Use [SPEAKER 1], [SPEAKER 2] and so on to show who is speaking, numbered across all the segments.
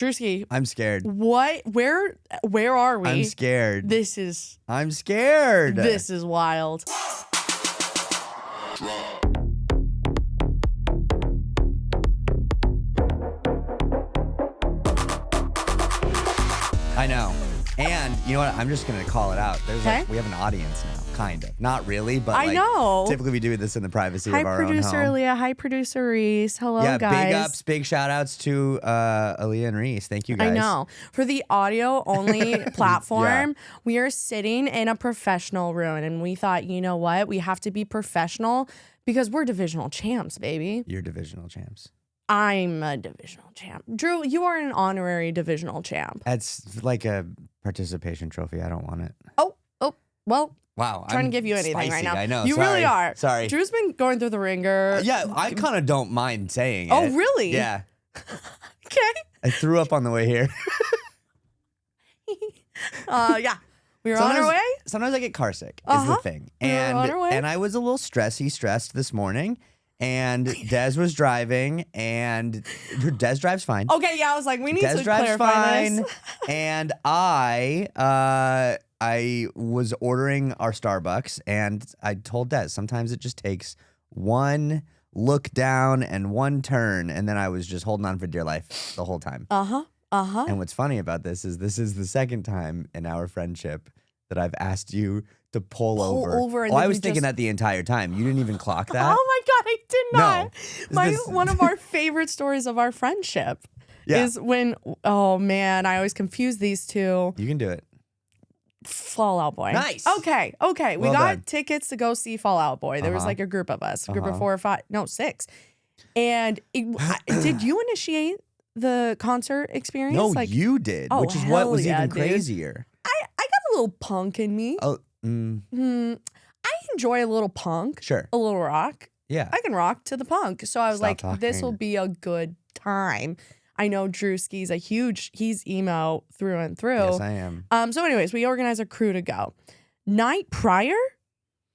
[SPEAKER 1] Drewski.
[SPEAKER 2] I'm scared.
[SPEAKER 1] What? Where are we?
[SPEAKER 2] I'm scared. I'm scared.
[SPEAKER 1] This is wild.
[SPEAKER 2] I know. And you know what? I'm just going to call it out. There's we have an audience now, kind of. Not really, but
[SPEAKER 1] I know.
[SPEAKER 2] Typically we do this in the privacy
[SPEAKER 1] of
[SPEAKER 2] our own home.
[SPEAKER 1] Hi, producer Leah. Hi, producer Reese. Hello, guys.
[SPEAKER 2] Yeah, big ups, big shout outs to Aaliyah and Reese. Thank you, guys.
[SPEAKER 1] I know. For the audio-only platform, we are sitting in a professional room, and we thought, you know what? We have to be professional because we're divisional champs, baby.
[SPEAKER 2] You're divisional champs.
[SPEAKER 1] I'm a divisional champ. Drew, you are an honorary divisional champ.
[SPEAKER 2] That's like a participation trophy. I don't want it.
[SPEAKER 1] Oh, well.
[SPEAKER 2] Wow.
[SPEAKER 1] Trying to give you anything
[SPEAKER 2] spicy,
[SPEAKER 1] right now.
[SPEAKER 2] I know.
[SPEAKER 1] You really are.
[SPEAKER 2] Sorry.
[SPEAKER 1] Drew's been going through the ringer.
[SPEAKER 2] Yeah, I kind of don't mind saying it.
[SPEAKER 1] Oh, really?
[SPEAKER 2] Yeah.
[SPEAKER 1] Okay.
[SPEAKER 2] I threw up on the way here.
[SPEAKER 1] Yeah. We were on our way.
[SPEAKER 2] Sometimes I get car sick is the thing. And I was a little stressed this morning. And Des was driving, and Des drives fine.
[SPEAKER 1] Okay, yeah, I was like, we need
[SPEAKER 2] Des
[SPEAKER 1] to
[SPEAKER 2] drives
[SPEAKER 1] clarify
[SPEAKER 2] fine,
[SPEAKER 1] this.
[SPEAKER 2] And I was ordering our Starbucks, and I told Des sometimes it just takes one look down and one turn, and then I was just holding on for dear life the whole time. And what's funny about this is the second time in our friendship that I've asked you to pull over.
[SPEAKER 1] And
[SPEAKER 2] I was thinking that the entire time. You didn't even clock that.
[SPEAKER 1] Oh my God, I did not.
[SPEAKER 2] No.
[SPEAKER 1] One of our favorite stories of our friendship is when, oh man, I always confuse these two.
[SPEAKER 2] You can do it.
[SPEAKER 1] Fall Out Boy.
[SPEAKER 2] Nice.
[SPEAKER 1] Okay. We got tickets to go see Fall Out Boy. There was like a group of us, group of 4 or 5, no, 6. And did you initiate the concert experience?
[SPEAKER 2] No, you did, which is what was even crazier.
[SPEAKER 1] I got a little punk in me.
[SPEAKER 2] Oh,
[SPEAKER 1] I enjoy a little punk.
[SPEAKER 2] Sure.
[SPEAKER 1] A little rock.
[SPEAKER 2] Yeah.
[SPEAKER 1] I can rock to the punk. So I was this will be a good time. I know Drewski's he's emo through and through.
[SPEAKER 2] Yes, I am.
[SPEAKER 1] So anyways, we organized a crew to go. Night prior?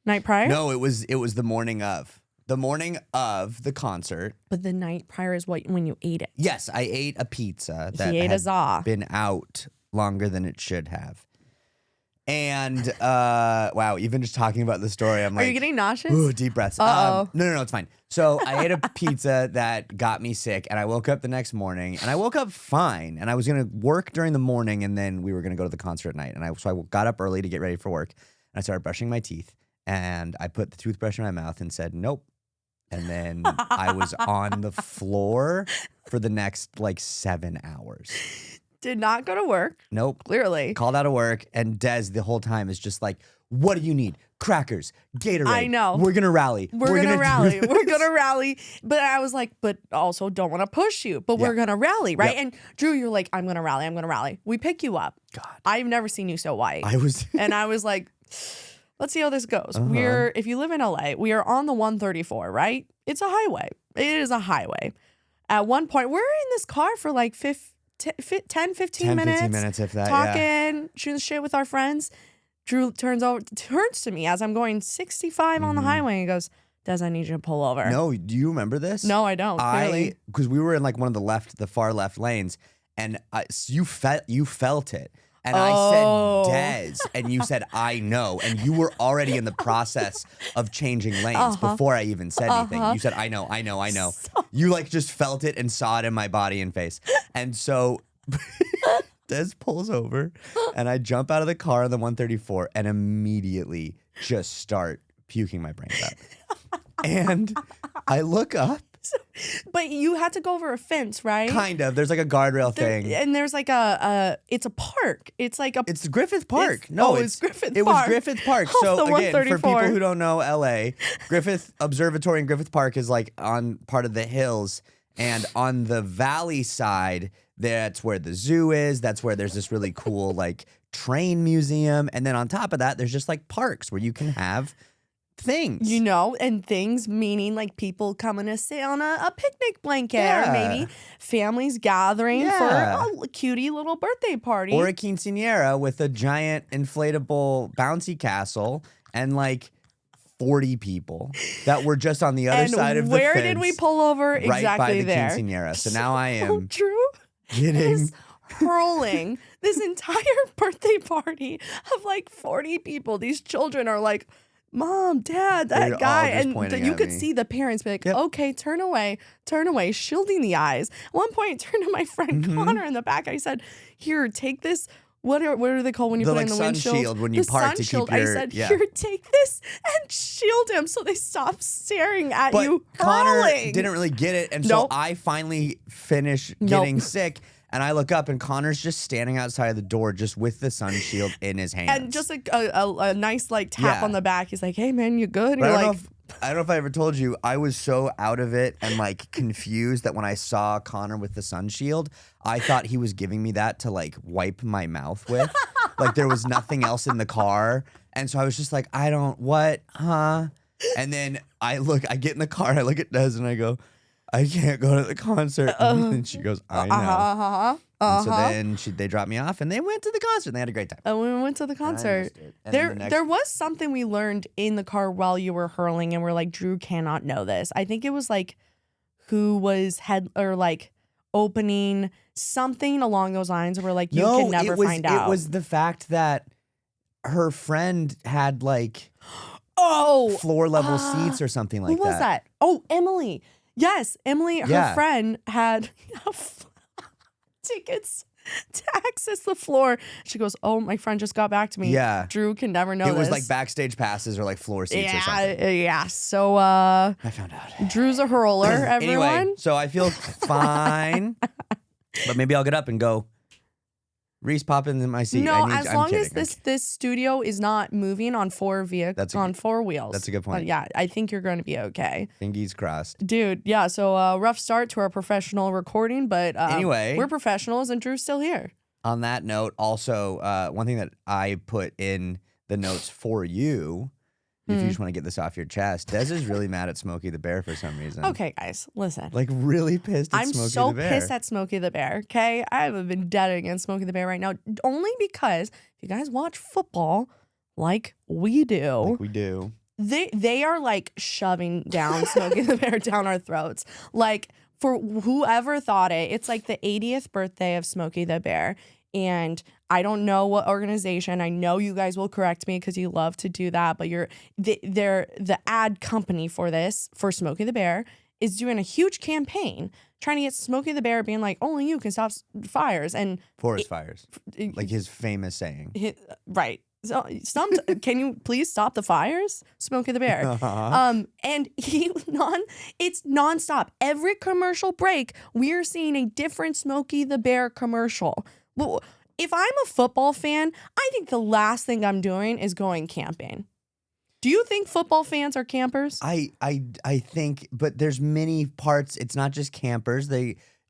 [SPEAKER 2] No, it was the morning of. The morning of the concert.
[SPEAKER 1] But the night prior is when you ate it.
[SPEAKER 2] Yes, I ate a pizza that
[SPEAKER 1] had
[SPEAKER 2] been out longer than it should have. And wow, even just talking about the story, I'm like,
[SPEAKER 1] are you getting nauseous?
[SPEAKER 2] Ooh, deep breaths. No, it's fine. So I ate a pizza that got me sick, and I woke up the next morning, and I woke up fine, and I was gonna work during the morning, and then we were gonna go to the concert at night, so I got up early to get ready for work, and I started brushing my teeth, and I put the toothbrush in my mouth and said nope, and then I was on the floor for the next 7 hours.
[SPEAKER 1] Did not go to work.
[SPEAKER 2] Nope.
[SPEAKER 1] Clearly.
[SPEAKER 2] Called out of work, and Des the whole time is just like, what do you need? Crackers, Gatorade.
[SPEAKER 1] I know.
[SPEAKER 2] We're going to rally.
[SPEAKER 1] We're going to rally. We're going to rally. But I was like, but also don't want to push you. But we're going to rally, right? Yep. And Drew, you're like, I'm going to rally. I'm going to rally. We pick you up.
[SPEAKER 2] God.
[SPEAKER 1] I've never seen you so white. And I was like, let's see how this goes. If you live in LA, we are on the 134, right? It's a highway. It is a highway. At one point, we're in this car for 10, 15 minutes.
[SPEAKER 2] 15 minutes, if that,
[SPEAKER 1] talking, shooting shit with our friends. Drew turns to me as I'm going 65 on the highway and goes, Des, I need you to pull over.
[SPEAKER 2] No, do you remember this?
[SPEAKER 1] No, I don't. Clearly.
[SPEAKER 2] Because we were in one of the far left lanes, and you felt it. And I said, Des, and you said, I know. And you were already in the process of changing lanes before I even said anything. You said, I know. You just felt it and saw it in my body and face. And so Des pulls over, and I jump out of the car on the 134 and immediately just start puking my brains out. And I look up.
[SPEAKER 1] But you had to go over a fence, right?
[SPEAKER 2] Kind of. There's a guardrail thing.
[SPEAKER 1] And there's it's a park. It's
[SPEAKER 2] Griffith Park.
[SPEAKER 1] It's Griffith Park.
[SPEAKER 2] It was Griffith Park. So again, for
[SPEAKER 1] 134.
[SPEAKER 2] people who don't know LA, Griffith Observatory and Griffith Park is on part of the hills. And on the valley side, that's where the zoo is. That's where there's this really cool train museum. And then on top of that, there's just parks where you can have things.
[SPEAKER 1] And things meaning people coming to sit on a picnic blanket or maybe families gathering for a cutie little birthday party.
[SPEAKER 2] Or a quinceañera with a giant inflatable bouncy castle and 40 people that were just on the other side of the fence.
[SPEAKER 1] Where did we pull over?
[SPEAKER 2] Right
[SPEAKER 1] Exactly
[SPEAKER 2] by the
[SPEAKER 1] there.
[SPEAKER 2] quinceañera. So now I am
[SPEAKER 1] true.
[SPEAKER 2] Getting
[SPEAKER 1] hurling this entire birthday party of like 40 people. These children are like, Mom, Dad, that
[SPEAKER 2] They're
[SPEAKER 1] guy.
[SPEAKER 2] all just
[SPEAKER 1] And
[SPEAKER 2] pointing
[SPEAKER 1] you
[SPEAKER 2] at
[SPEAKER 1] could
[SPEAKER 2] me.
[SPEAKER 1] see the parents be like,
[SPEAKER 2] Yep.
[SPEAKER 1] okay, turn away, shielding the eyes. At one point, I turned to my friend Connor in the back. I said, here, take this. What are they called when you
[SPEAKER 2] The,
[SPEAKER 1] put it
[SPEAKER 2] like,
[SPEAKER 1] in the
[SPEAKER 2] sun
[SPEAKER 1] windshield?
[SPEAKER 2] shield when you
[SPEAKER 1] The
[SPEAKER 2] park
[SPEAKER 1] sun
[SPEAKER 2] to keep
[SPEAKER 1] shield.
[SPEAKER 2] your-
[SPEAKER 1] I said,
[SPEAKER 2] yeah.
[SPEAKER 1] here, take this and shield him so they stop staring at
[SPEAKER 2] But
[SPEAKER 1] you
[SPEAKER 2] Connor
[SPEAKER 1] hurling.
[SPEAKER 2] didn't really get it, and so
[SPEAKER 1] Nope.
[SPEAKER 2] I finally finish getting sick, and I look up, and Connor's just standing outside the door, just with the sun shield in his hands.
[SPEAKER 1] And just like a nice like tap
[SPEAKER 2] Yeah.
[SPEAKER 1] on the back. He's like, hey, man, you good? And
[SPEAKER 2] But
[SPEAKER 1] you're
[SPEAKER 2] I don't know if I ever told you, I was so out of it and like confused that when I saw Connor with the sun shield, I thought he was giving me that to like wipe my mouth with. Like there was nothing else in the car. And so I was just like, what? And then I get in the car, I look at Des and I go, I can't go to the concert. And she goes, I know. And so then they dropped me off and they went to the concert and they had a great time.
[SPEAKER 1] And we went to the concert. There was something we learned in the car while you were hurling, and we're like, Drew cannot know this. I think it was like who was opening something along those lines. And we're like, you can never find out.
[SPEAKER 2] It was the fact that her friend had like floor level seats or something like that.
[SPEAKER 1] Who was that? Oh, Emily. Yes, Emily, her friend had tickets to access the floor. She goes, oh, my friend just got back to me.
[SPEAKER 2] Yeah.
[SPEAKER 1] Drew can never know
[SPEAKER 2] It was
[SPEAKER 1] this.
[SPEAKER 2] like backstage passes or like floor seats or something.
[SPEAKER 1] Yeah. So
[SPEAKER 2] I found out.
[SPEAKER 1] Drew's a hurler, everyone.
[SPEAKER 2] Anyway, so I feel fine, but maybe I'll get up and go. Reese, pop into my seat.
[SPEAKER 1] No,
[SPEAKER 2] I'm
[SPEAKER 1] long as
[SPEAKER 2] kidding.
[SPEAKER 1] this studio is not moving on four wheels.
[SPEAKER 2] That's a good point.
[SPEAKER 1] But yeah, I think you're going to be okay.
[SPEAKER 2] Fingers crossed.
[SPEAKER 1] Dude, yeah, so rough start to our professional recording, but
[SPEAKER 2] Anyway,
[SPEAKER 1] we're professionals and Drew's still here.
[SPEAKER 2] On that note, also, one thing that I put in the notes for you, if you just want to get this off your chest, Des is really mad at Smokey the Bear for some reason.
[SPEAKER 1] Okay, guys, listen.
[SPEAKER 2] Like really pissed at
[SPEAKER 1] I'm
[SPEAKER 2] Smokey
[SPEAKER 1] so
[SPEAKER 2] the Bear.
[SPEAKER 1] pissed at Smokey the Bear, okay? I have a vendetta against Smokey the Bear right now, only because if you guys watch football like we do, they are like shoving down Smokey the Bear down our throats. Like, for whoever thought it, it's like the 80th birthday of Smokey the Bear. And I don't know what organization. I know you guys will correct me because you love to do that. But they're the ad company for this, for Smokey the Bear, is doing a huge campaign trying to get Smokey the Bear being like, only you can stop fires. And
[SPEAKER 2] forest fires. Like his famous saying.
[SPEAKER 1] Right. So can you please stop the fires, Smokey the Bear? And it's nonstop. Every commercial break, we're seeing a different Smokey the Bear commercial. Well, if I'm a football fan, I think the last thing I'm doing is going camping. Do you think football fans are campers?
[SPEAKER 2] I think, but there's many parts. It's not just campers.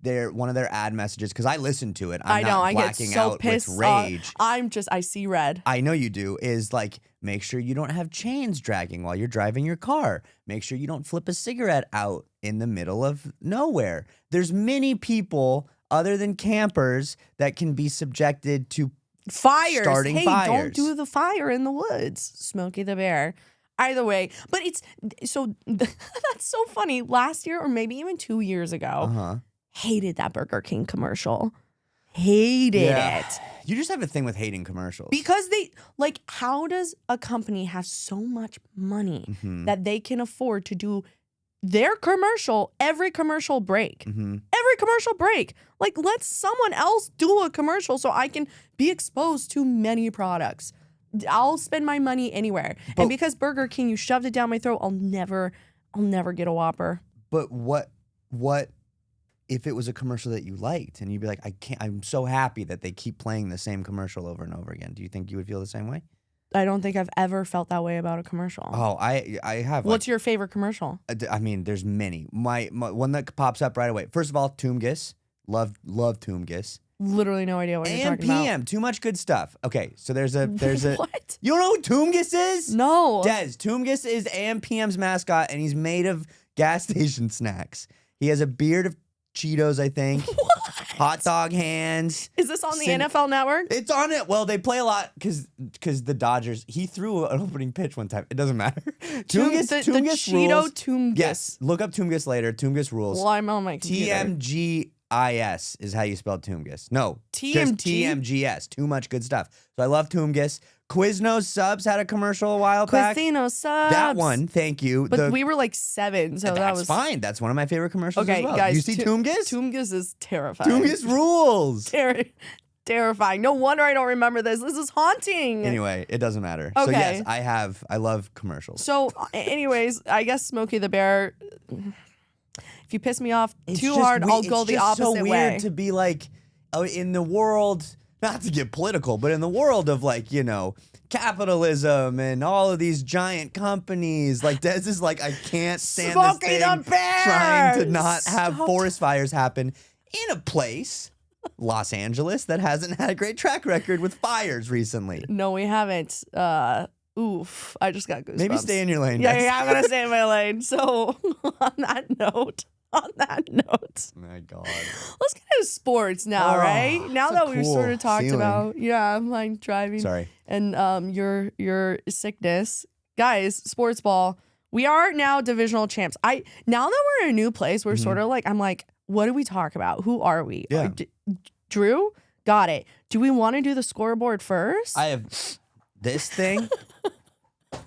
[SPEAKER 2] They're one of their ad messages, because I listen to it. I
[SPEAKER 1] get so pissed.
[SPEAKER 2] With rage.
[SPEAKER 1] I see red.
[SPEAKER 2] I know you do. Is like, make sure you don't have chains dragging while you're driving your car. Make sure you don't flip a cigarette out in the middle of nowhere. There's many people other than campers that can be subjected to
[SPEAKER 1] fires.
[SPEAKER 2] Starting fires.
[SPEAKER 1] Don't do the fire in the woods, Smokey the Bear. Either way, but it's so that's so funny. Last year, or maybe even 2 years ago, hated that Burger King commercial. Hated it.
[SPEAKER 2] You just have a thing with hating commercials.
[SPEAKER 1] Because how does a company have so much money that they can afford to do their commercial every commercial break? Every commercial break. Like, let someone else do a commercial so I can be exposed to many products. I'll spend my money anywhere. And because Burger King, you shoved it down my throat, I'll never get a Whopper.
[SPEAKER 2] But what if it was a commercial that you liked and you'd be like, I'm so happy that they keep playing the same commercial over and over again. Do you think you would feel the same way?
[SPEAKER 1] I don't think I've ever felt that way about a commercial.
[SPEAKER 2] Oh, I have.
[SPEAKER 1] What's your favorite commercial?
[SPEAKER 2] I mean, there's many. My one that pops up right away. First of all, Toomgus. Love Toomgus.
[SPEAKER 1] Literally no idea what you're talking about.
[SPEAKER 2] AM, too much good stuff. Okay, so there's a
[SPEAKER 1] What?
[SPEAKER 2] You don't know who Toomgus is?
[SPEAKER 1] No.
[SPEAKER 2] Des, Toomgus is AM PM's mascot, and he's made of gas station snacks. He has a beard of Cheetos, I think.
[SPEAKER 1] What?
[SPEAKER 2] Hot dog hands.
[SPEAKER 1] Is this on the NFL Network?
[SPEAKER 2] It's on it. Well, they play a lot because the Dodgers. He threw an opening pitch one time. It doesn't matter. Toomgus
[SPEAKER 1] Cheeto
[SPEAKER 2] rules.
[SPEAKER 1] Toomgus.
[SPEAKER 2] Yes, look up Toomgus later. Toomgus rules.
[SPEAKER 1] Well, I'm on my computer.
[SPEAKER 2] TMG is how you spell Toomgus. No,
[SPEAKER 1] TMG?
[SPEAKER 2] just TMGS. Too much good stuff. So I love Toomgus. Quiznos Subs had a commercial a while back.
[SPEAKER 1] Quiznos Subs.
[SPEAKER 2] That one, thank you.
[SPEAKER 1] But we were like 7, so that was
[SPEAKER 2] fine. That's one of my favorite commercials as well.
[SPEAKER 1] Guys,
[SPEAKER 2] you see Toomgus?
[SPEAKER 1] Toomgus is terrifying.
[SPEAKER 2] Toomgus rules.
[SPEAKER 1] Terrifying. No wonder I don't remember this. This is haunting.
[SPEAKER 2] Anyway, it doesn't matter.
[SPEAKER 1] Okay.
[SPEAKER 2] So yes, I love commercials.
[SPEAKER 1] So anyways, I guess Smokey the Bear, if you piss me off too hard, I'll go the opposite way.
[SPEAKER 2] It's so weird to be like, in the world, not to get political, but in the world of like, capitalism and all of these giant companies, like Des is like, I can't stand
[SPEAKER 1] Smokey
[SPEAKER 2] this thing
[SPEAKER 1] the Bear!
[SPEAKER 2] trying to not have forest fires happen in a place, Los Angeles, that hasn't had a great track record with fires recently.
[SPEAKER 1] No, we haven't. Oof, I just got goosebumps.
[SPEAKER 2] Maybe stay in your lane.
[SPEAKER 1] Yeah, I'm gonna stay in my lane. So on that note,
[SPEAKER 2] my God,
[SPEAKER 1] let's get into sports now, right? Now that we've sort of talked about, like driving.
[SPEAKER 2] Sorry.
[SPEAKER 1] And your sickness, guys. Sportsball. We are now divisional champs. Now that we're in a new place, we're sort of like, I'm like, what do we talk about? Who are we?
[SPEAKER 2] Yeah.
[SPEAKER 1] Drew, got it. Do we want to do the scoreboard first?
[SPEAKER 2] I have this thing.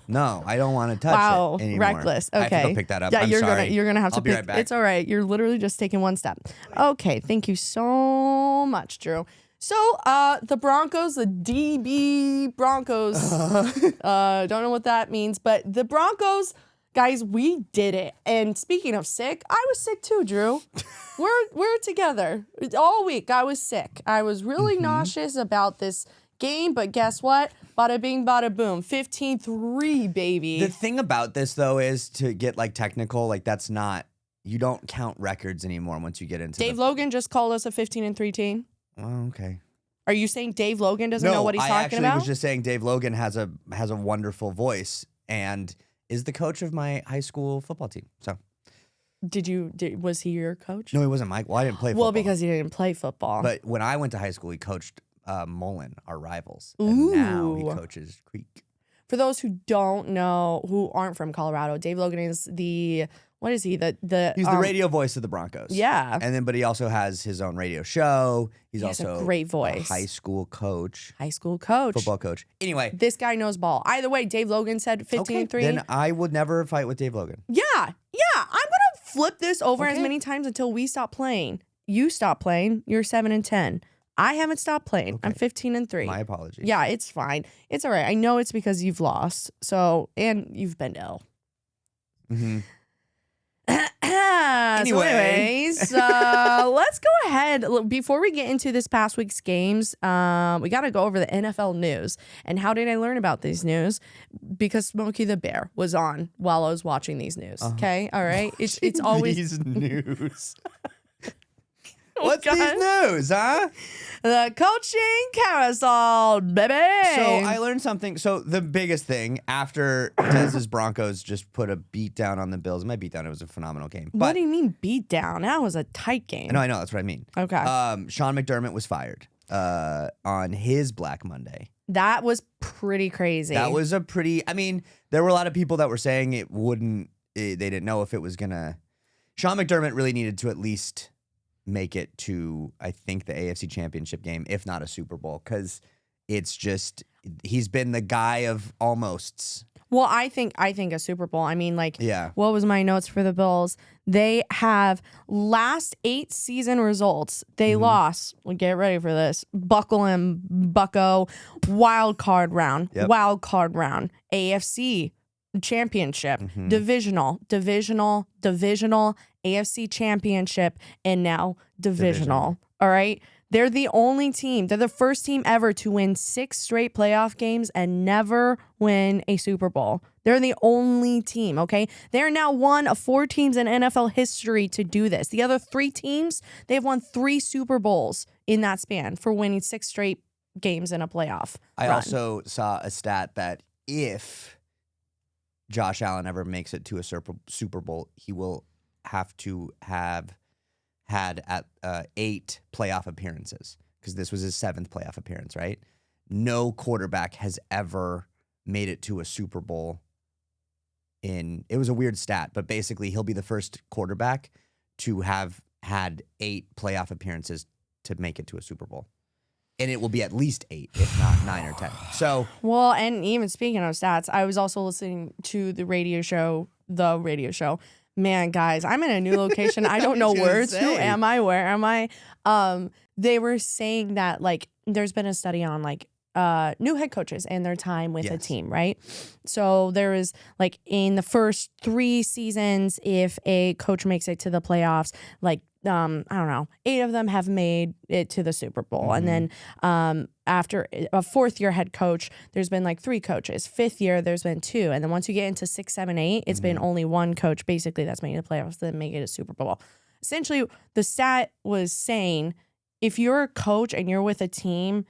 [SPEAKER 2] No, I don't want to touch it anymore.
[SPEAKER 1] Reckless. Okay.
[SPEAKER 2] I have to go pick that up.
[SPEAKER 1] Yeah,
[SPEAKER 2] I'm sorry.
[SPEAKER 1] You're gonna have to
[SPEAKER 2] I'll be
[SPEAKER 1] pick.
[SPEAKER 2] right back.
[SPEAKER 1] It's all right. You're literally just taking one step. Okay, thank you so much, Drew. So, the Broncos, the DB Broncos, don't know what that means, but the Broncos, guys, we did it. And speaking of sick, I was sick too, Drew. We're together all week. I was sick. I was really nauseous about this game, but guess what? Bada bing, bada boom. 15-3, baby.
[SPEAKER 2] The thing about this, though, is to get like technical, like that's not, you don't count records anymore once you get into
[SPEAKER 1] Dave Logan just called us a 15-3 team.
[SPEAKER 2] Oh, okay.
[SPEAKER 1] Are you saying Dave Logan doesn't know what he's talking about?
[SPEAKER 2] I was just saying Dave Logan has a wonderful voice and is the coach of my high school football team. So,
[SPEAKER 1] was he your coach?
[SPEAKER 2] No, he wasn't Mike. Well, I didn't play football.
[SPEAKER 1] Well, because he didn't play football.
[SPEAKER 2] But when I went to high school, he coached Mullen, our rivals. And now he coaches Creek.
[SPEAKER 1] For those who don't know, who aren't from Colorado, Dave Logan is what is he? He's
[SPEAKER 2] the radio voice of the Broncos.
[SPEAKER 1] Yeah.
[SPEAKER 2] But he also has his own radio show. He's also
[SPEAKER 1] a great voice.
[SPEAKER 2] A high school coach.
[SPEAKER 1] Football
[SPEAKER 2] coach. Anyway.
[SPEAKER 1] This guy knows ball. Either way, Dave Logan said 15-3.
[SPEAKER 2] Then I would never fight with Dave Logan.
[SPEAKER 1] Yeah. I'm going to flip this over as many times until we stop playing. You stop playing. You're 7-10. I haven't stopped playing. I'm 15-3.
[SPEAKER 2] My apologies.
[SPEAKER 1] Yeah, it's fine. It's all right. I know it's because you've lost. And you've been ill.
[SPEAKER 2] Mm-hmm.
[SPEAKER 1] Anyways, let's go ahead. Before we get into this past week's games, we got to go over the NFL news. And how did I learn about these news? Because Smokey the Bear was on while I was watching these news. Okay, all right. It's always
[SPEAKER 2] these news. What's these news, huh?
[SPEAKER 1] The coaching carousel, baby.
[SPEAKER 2] So I learned something. So the biggest thing after Dez's Broncos just put a beat down on the Bills. My beat down, it was a phenomenal game.
[SPEAKER 1] What do you mean beat down? That was a tight game.
[SPEAKER 2] I know. That's what I mean.
[SPEAKER 1] Okay.
[SPEAKER 2] Sean McDermott was fired on his Black Monday.
[SPEAKER 1] That was pretty crazy.
[SPEAKER 2] That was there were a lot of people that were saying they didn't know if it was gonna. Sean McDermott really needed to at least make it to, I think, the AFC Championship game, if not a Super Bowl, because it's just, he's been the guy of almosts.
[SPEAKER 1] Well, I think a Super Bowl. I mean, what was my notes for the Bills? They have last 8 season results. They lost. Well, get ready for this. Buckle and Bucko. Wild card round.
[SPEAKER 2] Yep.
[SPEAKER 1] Wild card round. AFC Championship. Divisional. AFC Championship, and now divisional. All right. They're the only team. They're the first team ever to win 6 straight playoff games and never win a Super Bowl. They're the only team, okay? They're now one of 4 teams in NFL history to do this. The other 3 teams, they've won 3 Super Bowls in that span for winning 6 straight games in a playoff
[SPEAKER 2] I
[SPEAKER 1] run.
[SPEAKER 2] also saw a stat that if Josh Allen ever makes it to a Super Bowl, he will have to have had 8 playoff appearances, because this was his 7th playoff appearance, right? No quarterback has ever made it to a Super Bowl it was a weird stat, but basically he'll be the first quarterback to have had 8 playoff appearances to make it to a Super Bowl. And it will be at least 8, if not 9 or 10. So,
[SPEAKER 1] well, and even speaking of stats, I was also listening to the radio show. Man, guys, I'm in a new location. I don't know words. Who am I? Where am I? They were saying that like there's been a study on like new head coaches and their time with a team, right? So there is like in the first 3 seasons, if a coach makes it to the playoffs, like I don't know, 8 of them have made it to the Super Bowl. And then after a 4th year head coach, there's been like 3 coaches. 5th year, there's been 2. And then once you get into 6, 7, 8, it's been only 1 coach basically that's making the playoffs that make it a Super Bowl. Essentially, the stat was saying if you're a coach and you're with a team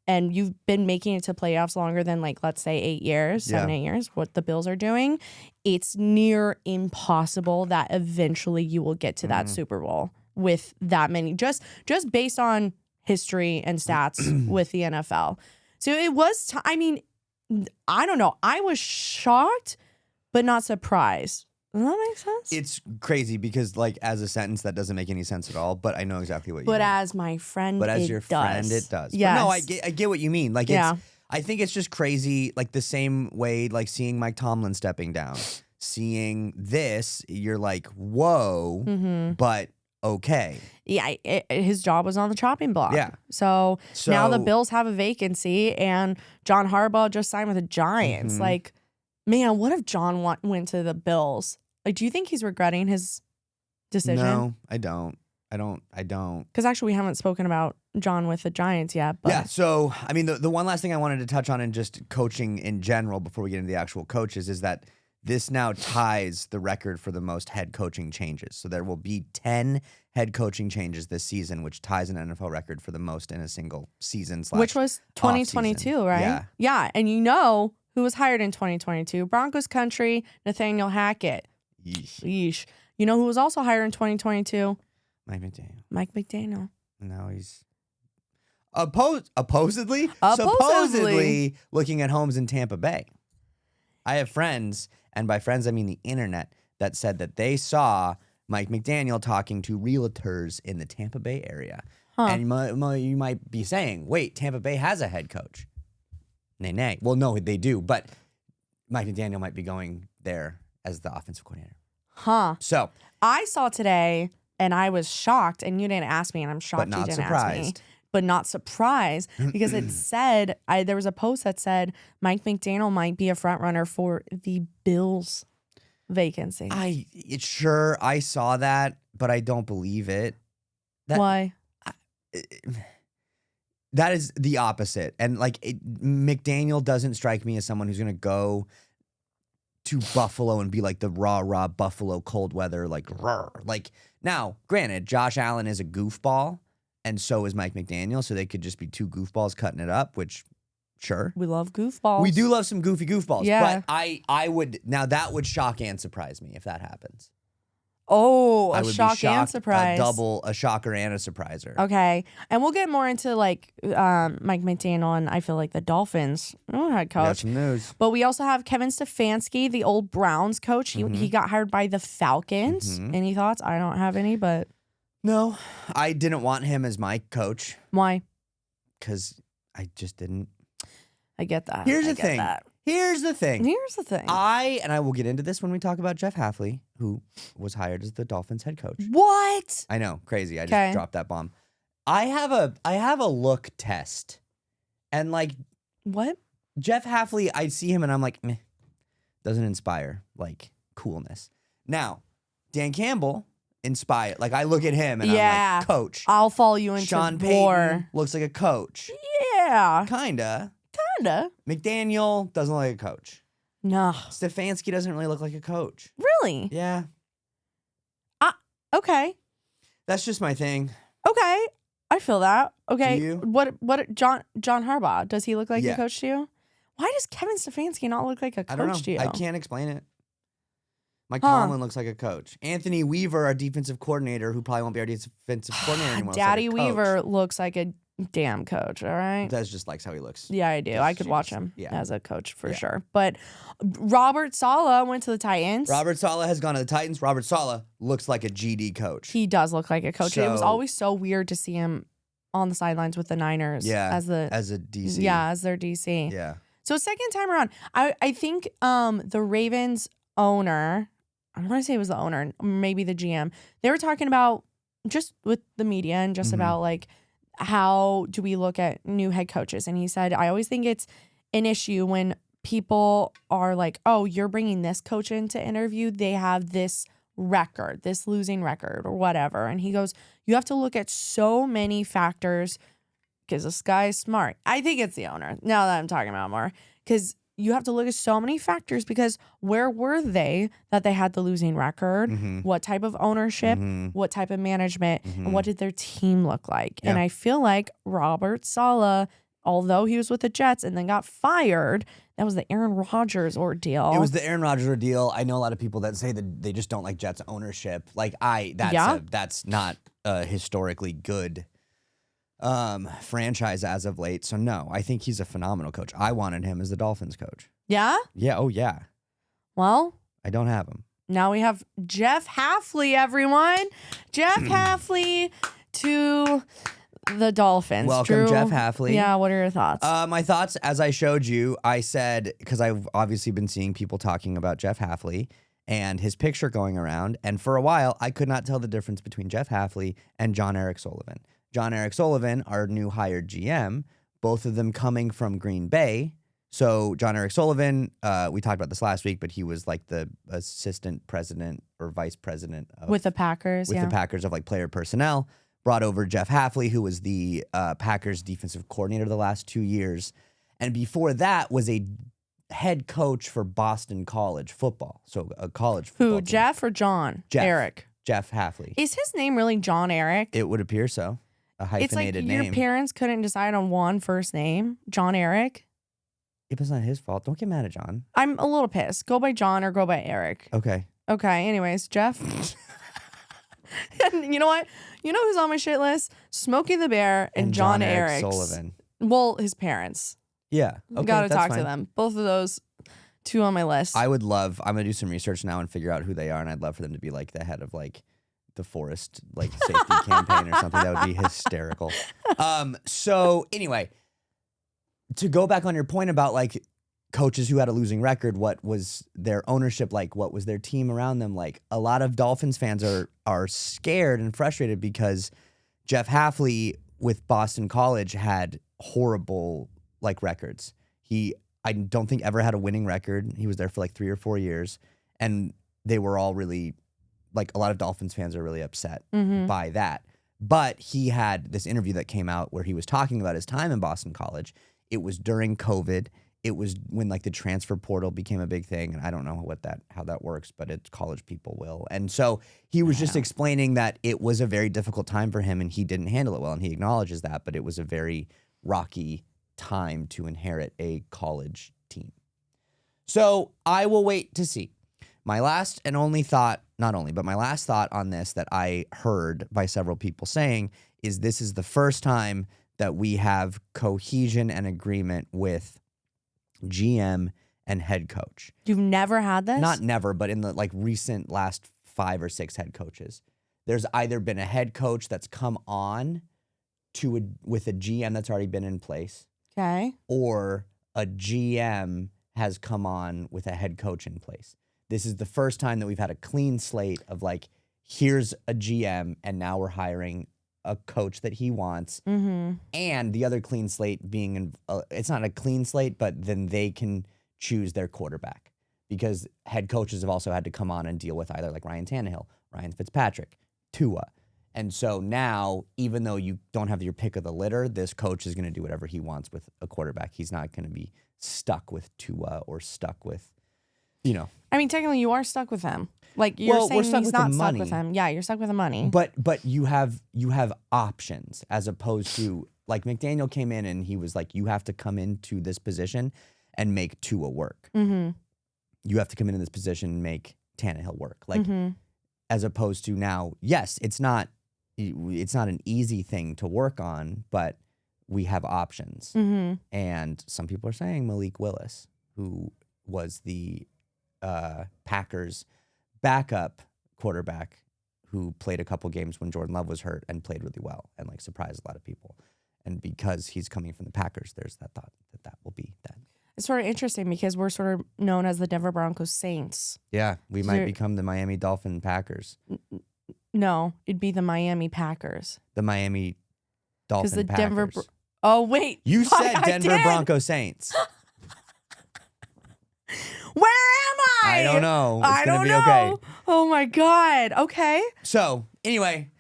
[SPEAKER 1] and you've been making it to playoffs longer than like, let's say 8 years, 7, 8 years, what the Bills are doing, it's near impossible that eventually you will get to that Super Bowl with that many, just based on history and stats with the NFL. So it was, I mean, I don't know. I was shocked, but not surprised. Does that make sense?
[SPEAKER 2] It's crazy because, like, as a sentence, that doesn't make any sense at all. But I know exactly what you mean.
[SPEAKER 1] But as my friend,
[SPEAKER 2] but as
[SPEAKER 1] it
[SPEAKER 2] your
[SPEAKER 1] does.
[SPEAKER 2] friend, it does.
[SPEAKER 1] Yes.
[SPEAKER 2] But no, I get what you mean. Like, it's, I think it's just crazy. Like the same way, like seeing Mike Tomlin stepping down, seeing this, you're like, whoa, but okay.
[SPEAKER 1] Yeah, his job was on the chopping block.
[SPEAKER 2] Yeah.
[SPEAKER 1] So now the Bills have a vacancy, and John Harbaugh just signed with the Giants. Like, man, what if John went to the Bills? Like, do you think he's regretting his decision?
[SPEAKER 2] No, I don't.
[SPEAKER 1] Because actually, we haven't spoken about John with the Giants yet. But.
[SPEAKER 2] Yeah, so, I mean, the one last thing I wanted to touch on in just coaching in general before we get into the actual coaches is that this now ties the record for the most head coaching changes. So there will be 10 head coaching changes this season, which ties an NFL record for the most in a single season.
[SPEAKER 1] Which was 2022, right?
[SPEAKER 2] Yeah.
[SPEAKER 1] Yeah, and you know who was hired in 2022? Broncos country, Nathaniel Hackett. Yeesh. You know who was also hired in 2022?
[SPEAKER 2] Mike McDaniel.
[SPEAKER 1] Mike McDaniel.
[SPEAKER 2] Now he's supposedly looking at homes in Tampa Bay. I have friends, and by friends I mean the internet, that said that they saw Mike McDaniel talking to realtors in the Tampa Bay area. And you might be saying, wait, Tampa Bay has a head coach. Nay. Well, no, they do, but Mike McDaniel might be going there as the offensive coordinator. So
[SPEAKER 1] I saw today, and I was shocked, and you didn't ask me, and I'm shocked you didn't ask me. But not surprised, because it said, there was a post that said Mike McDaniel might be a front runner for the Bills vacancy.
[SPEAKER 2] I saw that, but I don't believe it.
[SPEAKER 1] Why?
[SPEAKER 2] That is the opposite. And like McDaniel doesn't strike me as someone who's going to go to Buffalo and be like the rah Buffalo cold weather, like rah. Like, now, granted, Josh Allen is a goofball, and so is Mike McDaniel, so they could just be 2 goofballs cutting it up, which, sure.
[SPEAKER 1] We love goofballs.
[SPEAKER 2] We do love some goofy goofballs.
[SPEAKER 1] Yeah.
[SPEAKER 2] But I would, now that would shock and surprise me if that happens.
[SPEAKER 1] Oh,
[SPEAKER 2] I
[SPEAKER 1] a
[SPEAKER 2] would
[SPEAKER 1] shock
[SPEAKER 2] be shocked,
[SPEAKER 1] and surprise.
[SPEAKER 2] A shocker and a surpriser.
[SPEAKER 1] Okay. And we'll get more into like Mike McDaniel and I feel like the Dolphins head coach.
[SPEAKER 2] Got some news.
[SPEAKER 1] But we also have Kevin Stefanski, the old Browns coach. He got hired by the Falcons. Any thoughts? I don't have any, but.
[SPEAKER 2] No, I didn't want him as my coach.
[SPEAKER 1] Why?
[SPEAKER 2] Because I just didn't.
[SPEAKER 1] I get that.
[SPEAKER 2] Here's the thing. I will get into this when we talk about Jeff Hafley, who was hired as the Dolphins head coach.
[SPEAKER 1] What?
[SPEAKER 2] I know, crazy. I just dropped that bomb. I have a look test. And like,
[SPEAKER 1] what?
[SPEAKER 2] Jeff Hafley, I see him and I'm like, meh, doesn't inspire like coolness. Now, Dan Campbell inspired. Like, I look at him and I'm like, coach.
[SPEAKER 1] I'll follow you into
[SPEAKER 2] Sean
[SPEAKER 1] war.
[SPEAKER 2] Payton looks like a coach.
[SPEAKER 1] Yeah.
[SPEAKER 2] Kinda. McDaniel doesn't look like a coach.
[SPEAKER 1] No.
[SPEAKER 2] Stefanski doesn't really look like a coach.
[SPEAKER 1] Really?
[SPEAKER 2] Yeah.
[SPEAKER 1] Okay.
[SPEAKER 2] That's just my thing.
[SPEAKER 1] Okay. I feel that. Okay.
[SPEAKER 2] Do you?
[SPEAKER 1] What John Harbaugh, does he look like a coach to you? Why does Kevin Stefanski not look like a coach to you?
[SPEAKER 2] I can't explain it. Mike Tomlin looks like a coach. Anthony Weaver, our defensive coordinator, who probably won't be our defensive coordinator anymore.
[SPEAKER 1] Daddy Weaver looks like a Damn coach, all right?
[SPEAKER 2] Des just likes how he looks.
[SPEAKER 1] Yeah, I do. I could watch him
[SPEAKER 2] yeah.
[SPEAKER 1] as a coach for sure. But Robert Saleh went to the Titans.
[SPEAKER 2] Robert Saleh has gone to the Titans. Robert Saleh looks like a GD coach.
[SPEAKER 1] He does look like a coach.
[SPEAKER 2] So,
[SPEAKER 1] it was always so weird to see him on the sidelines with the Niners. As a
[SPEAKER 2] DC.
[SPEAKER 1] Yeah, as their DC.
[SPEAKER 2] Yeah.
[SPEAKER 1] So second time around, I think the Ravens owner, I want to say it was the owner, maybe the GM, they were talking about just with the media and just about like, how do we look at new head coaches? And he said, I always think it's an issue when people are like, oh, you're bringing this coach in to interview. They have this record, this losing record or whatever. And he goes, you have to look at so many factors because this guy is smart. I think it's the owner now that I'm talking about more, because you have to look at so many factors because where were they that they had the losing record? What type of ownership? What type of management? And what did their team look like? Yeah. And I feel like Robert Saleh, although he was with the Jets and then got fired, that was the Aaron Rodgers ordeal.
[SPEAKER 2] It was the Aaron Rodgers ordeal. I know a lot of people that say that they just don't like Jets ownership. Like that's not a historically good franchise as of late. So no, I think he's a phenomenal coach. I wanted him as the Dolphins coach.
[SPEAKER 1] Yeah?
[SPEAKER 2] Yeah. Oh yeah.
[SPEAKER 1] Well,
[SPEAKER 2] I don't have him.
[SPEAKER 1] Now we have Jeff Hafley, everyone. Jeff Hafley to the Dolphins.
[SPEAKER 2] Welcome,
[SPEAKER 1] Drew,
[SPEAKER 2] Jeff Hafley.
[SPEAKER 1] Yeah, what are your thoughts?
[SPEAKER 2] My thoughts, as I showed you, I said, because I've obviously been seeing people talking about Jeff Hafley and his picture going around, and for a while, I could not tell the difference between Jeff Hafley and Jon-Eric Sullivan. Jon-Eric Sullivan, our new hired GM, both of them coming from Green Bay. So Jon-Eric Sullivan, we talked about this last week, but he was like the assistant president or vice president
[SPEAKER 1] with the Packers,
[SPEAKER 2] the Packers of like player personnel. Brought over Jeff Hafley, who was the Packers defensive coordinator the last 2 years, and before that was a head coach for Boston College football. So a college football.
[SPEAKER 1] Who, team. Jeff or John?
[SPEAKER 2] Jeff.
[SPEAKER 1] Eric.
[SPEAKER 2] Jeff Hafley.
[SPEAKER 1] Is his name really Jon-Eric?
[SPEAKER 2] It would appear so. A hyphenated name.
[SPEAKER 1] Your parents couldn't decide on one first name, Jon-Eric.
[SPEAKER 2] If it's not his fault, don't get mad at John.
[SPEAKER 1] I'm a little pissed. Go by John or go by Eric.
[SPEAKER 2] Okay.
[SPEAKER 1] Okay. Anyways, Jeff. And you know what? You know who's on my shit list? Smokey the Bear and Jon-Eric
[SPEAKER 2] Sullivan.
[SPEAKER 1] Well, his parents.
[SPEAKER 2] Yeah. Okay,
[SPEAKER 1] Gotta talk to them. Both of those, two on my list.
[SPEAKER 2] I'm gonna do some research now and figure out who they are, and I'd love for them to be like the head of like the forest like safety campaign or something. That would be hysterical. So anyway, to go back on your point about like coaches who had a losing record, what was their ownership like? What was their team around them like? A lot of Dolphins fans are scared and frustrated because Jeff Hafley with Boston College had horrible like records. I don't think ever had a winning record. He was there for like 3 or 4 years, and they were all really like a lot of Dolphins fans are really upset by that. But he had this interview that came out where he was talking about his time in Boston College. It was during COVID. It was when like the transfer portal became a big thing, and I don't know how that works, but it's college people will. And so he was just explaining that it was a very difficult time for him, and he didn't handle it well, and he acknowledges that. But it was a very rocky time to inherit a college team. So I will wait to see. My last and only thought, my last thought on this that I heard by several people saying is this is the first time that we have cohesion and agreement with GM and head coach.
[SPEAKER 1] You've never had this?
[SPEAKER 2] Not never, but in the like recent last 5 or 6 head coaches. There's either been a head coach that's come on with a GM that's already been in place.
[SPEAKER 1] Okay.
[SPEAKER 2] Or a GM has come on with a head coach in place. This is the first time that we've had a clean slate of like, here's a GM and now we're hiring a coach that he wants. And the other clean slate being, it's not a clean slate, but then they can choose their quarterback because head coaches have also had to come on and deal with either like Ryan Tannehill, Ryan Fitzpatrick, Tua. And so now, even though you don't have your pick of the litter, this coach is going to do whatever he wants with a quarterback. He's not going to be stuck with Tua or stuck with, you know.
[SPEAKER 1] I mean, technically, you are stuck with him. Like you're saying, he's not stuck with him. Yeah, you're stuck with the money.
[SPEAKER 2] But you have options as opposed to like McDaniel came in and he was like, you have to come into this position and make Tua work. You have to come into this position and make Tannehill work. Like as opposed to now, yes, it's not an easy thing to work on, but we have options.
[SPEAKER 1] Mm-hmm.
[SPEAKER 2] And some people are saying Malik Willis, who was the Packers backup quarterback who played a couple games when Jordan Love was hurt and played really well and like surprised a lot of people. And because he's coming from the Packers, there's that thought that will be that.
[SPEAKER 1] It's sort of interesting because we're sort of known as the Denver Broncos Saints.
[SPEAKER 2] Yeah, we might become the Miami Dolphin Packers.
[SPEAKER 1] No, it'd be the Miami Packers.
[SPEAKER 2] The Miami Dolphin Packers.
[SPEAKER 1] Denver. Oh wait,
[SPEAKER 2] you said Denver Broncos Saints.
[SPEAKER 1] Where am I?
[SPEAKER 2] I don't know. It's gonna be okay.
[SPEAKER 1] Oh my God. Okay.
[SPEAKER 2] So anyway,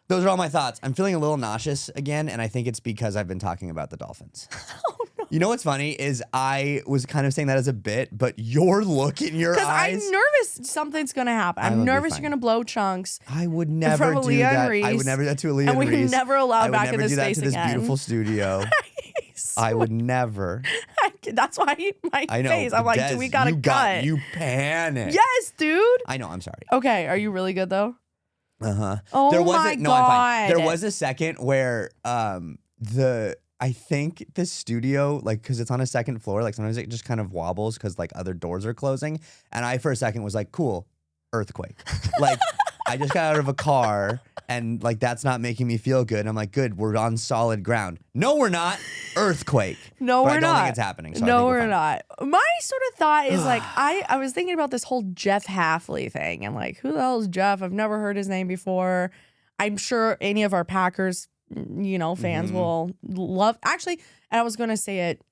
[SPEAKER 2] those are all my thoughts. I'm feeling a little nauseous again, and I think it's because I've been talking about the Dolphins.
[SPEAKER 1] Oh, no.
[SPEAKER 2] You know what's funny is I was kind of saying that as a bit, but your look in your eyes.
[SPEAKER 1] Because I'm nervous something's going to happen. I'm nervous you're going to blow chunks.
[SPEAKER 2] I would never do that. I would never do that to Aaliyah
[SPEAKER 1] and
[SPEAKER 2] Reese.
[SPEAKER 1] And we never allow back in this space again.
[SPEAKER 2] I would never do that to this beautiful studio. I would never.
[SPEAKER 1] That's why my face. I'm like,
[SPEAKER 2] Des,
[SPEAKER 1] we got to cut.
[SPEAKER 2] You panic.
[SPEAKER 1] Yes, dude.
[SPEAKER 2] I know. I'm sorry.
[SPEAKER 1] Okay. Are you really good though?
[SPEAKER 2] Uh-huh.
[SPEAKER 1] Oh
[SPEAKER 2] there was
[SPEAKER 1] my
[SPEAKER 2] no,
[SPEAKER 1] God.
[SPEAKER 2] I'm fine. There was a second where I think the studio, like, because it's on a second floor, like sometimes it just kind of wobbles because like other doors are closing. And I for a second was like, cool, earthquake. Like I just got out of a car and like that's not making me feel good. And I'm like, good, we're on solid ground. No, we're not. Earthquake.
[SPEAKER 1] No,
[SPEAKER 2] but
[SPEAKER 1] we're
[SPEAKER 2] I don't
[SPEAKER 1] not.
[SPEAKER 2] think it's happening. So
[SPEAKER 1] no, we're not. My sort of thought is like, I was thinking about this whole Jeff Hafley thing. And like, who the hell is Jeff? I've never heard his name before. I'm sure any of our Packers, fans will love. Actually, and I was going to say it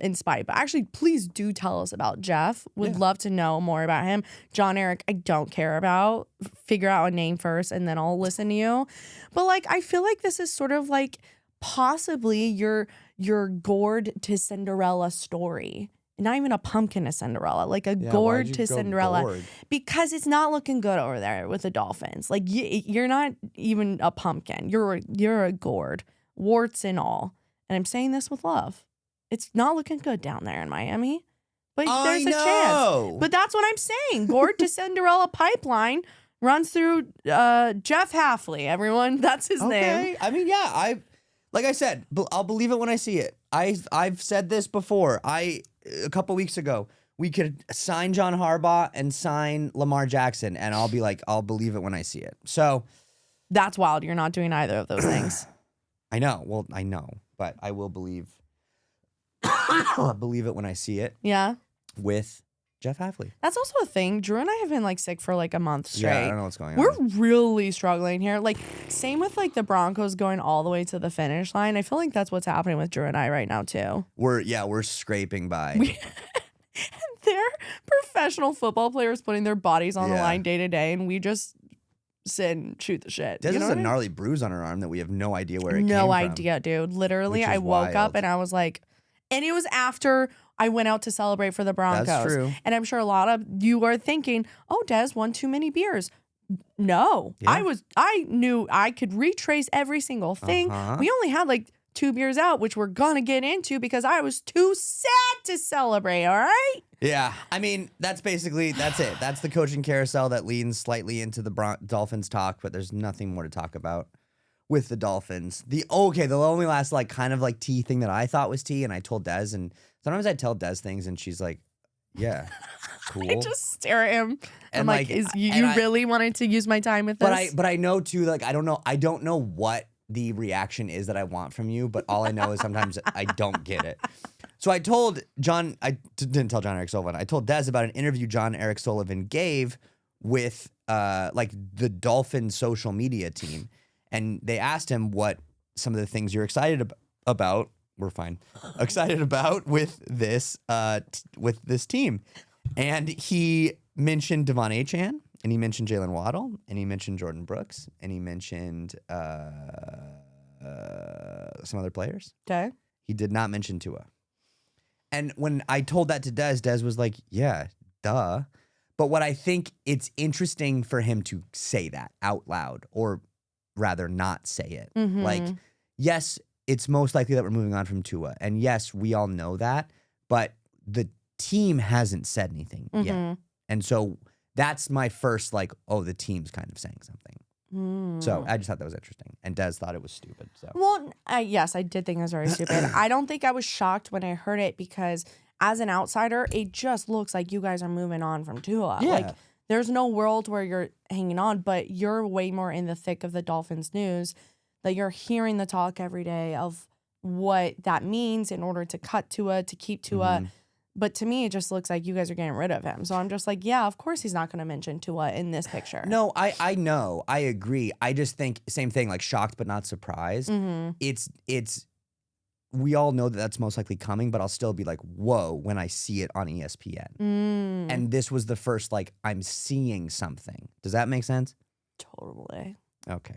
[SPEAKER 1] in spite, but actually, please do tell us about Jeff. Would love to know more about him. Jon-Eric, I don't care about. Figure out a name first, and then I'll listen to you. But like, I feel like this is sort of like possibly your gourd to Cinderella story. Not even a pumpkin to Cinderella, like a gourd to Cinderella.
[SPEAKER 2] Gourd?
[SPEAKER 1] Because it's not looking good over there with the Dolphins. Like you're not even a pumpkin. You're a gourd, warts and all. And I'm saying this with love. It's not looking good down there in Miami. But there's a chance. But that's what I'm saying. Gourd to Cinderella pipeline runs through Jeff Hafley, everyone. That's his name.
[SPEAKER 2] I mean, yeah, like I said, I'll believe it when I see it. I've said this before. A couple weeks ago, we could sign John Harbaugh and sign Lamar Jackson, and I'll be like, I'll believe it when I see it. So
[SPEAKER 1] that's wild. You're not doing either of those things.
[SPEAKER 2] I know. Well, I know, but I will believe it when I see it.
[SPEAKER 1] Yeah.
[SPEAKER 2] With Jeff Hafley.
[SPEAKER 1] That's also a thing. Drew and I have been like sick for like a month straight.
[SPEAKER 2] Yeah, I don't know what's going on.
[SPEAKER 1] We're really struggling here. Like same with like the Broncos going all the way to the finish line. I feel like that's what's happening with Drew and I right now too.
[SPEAKER 2] We're scraping by.
[SPEAKER 1] They're professional football players putting their bodies on the line day to day, and we just sit and shoot the shit.
[SPEAKER 2] Des has a gnarly bruise on her arm that we have no idea where it came from.
[SPEAKER 1] No idea, dude. Literally, I woke up and I was like, and it was after I went out to celebrate for the Broncos.
[SPEAKER 2] That's true.
[SPEAKER 1] And I'm sure a lot of you are thinking, oh, Des won too many beers. No, I knew I could retrace every single thing. We only had like 2 beers out, which we're gonna get into because I was too sad to celebrate. All right.
[SPEAKER 2] Yeah, I mean that's it. That's the coaching carousel that leans slightly into the Dolphins talk, but there's nothing more to talk about with the Dolphins. The only last like kind of like tea thing that I thought was tea, and I told Des, and sometimes I tell Des things, and she's like, "Yeah, cool."
[SPEAKER 1] I just stare at him.
[SPEAKER 2] And
[SPEAKER 1] I'm like, "Is you really wanted to use my time with this?"
[SPEAKER 2] But I know too. Like I don't know what the reaction is that I want from you, but all I know is sometimes I don't get it. So I told John, I didn't tell Jon-Eric Sullivan. I told Des about an interview Jon-Eric Sullivan gave with like the Dolphin social media team. And they asked him what some of the things you're excited about. We're fine. Excited about with this team. And he mentioned Devon Achane, and he mentioned Jalen Waddle, and he mentioned Jordan Brooks, and he mentioned some other players.
[SPEAKER 1] Okay.
[SPEAKER 2] He did not mention Tua. And when I told that to Des was like, yeah, duh. But what I think it's interesting for him to say that out loud, or rather not say it.
[SPEAKER 1] Mm-hmm.
[SPEAKER 2] Like, yes, it's most likely that we're moving on from Tua. And yes, we all know that. But the team hasn't said anything yet. And so that's my first like, oh, the team's kind of saying something. So I just thought that was interesting. And Des thought it was stupid. So
[SPEAKER 1] Well, yes, I did think it was very stupid. I don't think I was shocked when I heard it because as an outsider, it just looks like you guys are moving on from Tua.
[SPEAKER 2] Yeah.
[SPEAKER 1] Like, there's no world where you're hanging on, but you're way more in the thick of the Dolphins news that you're hearing the talk every day of what that means in order to cut Tua, to keep Tua. But to me, it just looks like you guys are getting rid of him. So I'm just like, yeah, of course he's not going to mention Tua in this picture.
[SPEAKER 2] No, I know. I agree. I just think same thing, like shocked but not surprised. It's we all know that that's most likely coming, but I'll still be like, whoa, when I see it on ESPN. And this was the first, like, I'm seeing something. Does that make sense?
[SPEAKER 1] Totally.
[SPEAKER 2] Okay.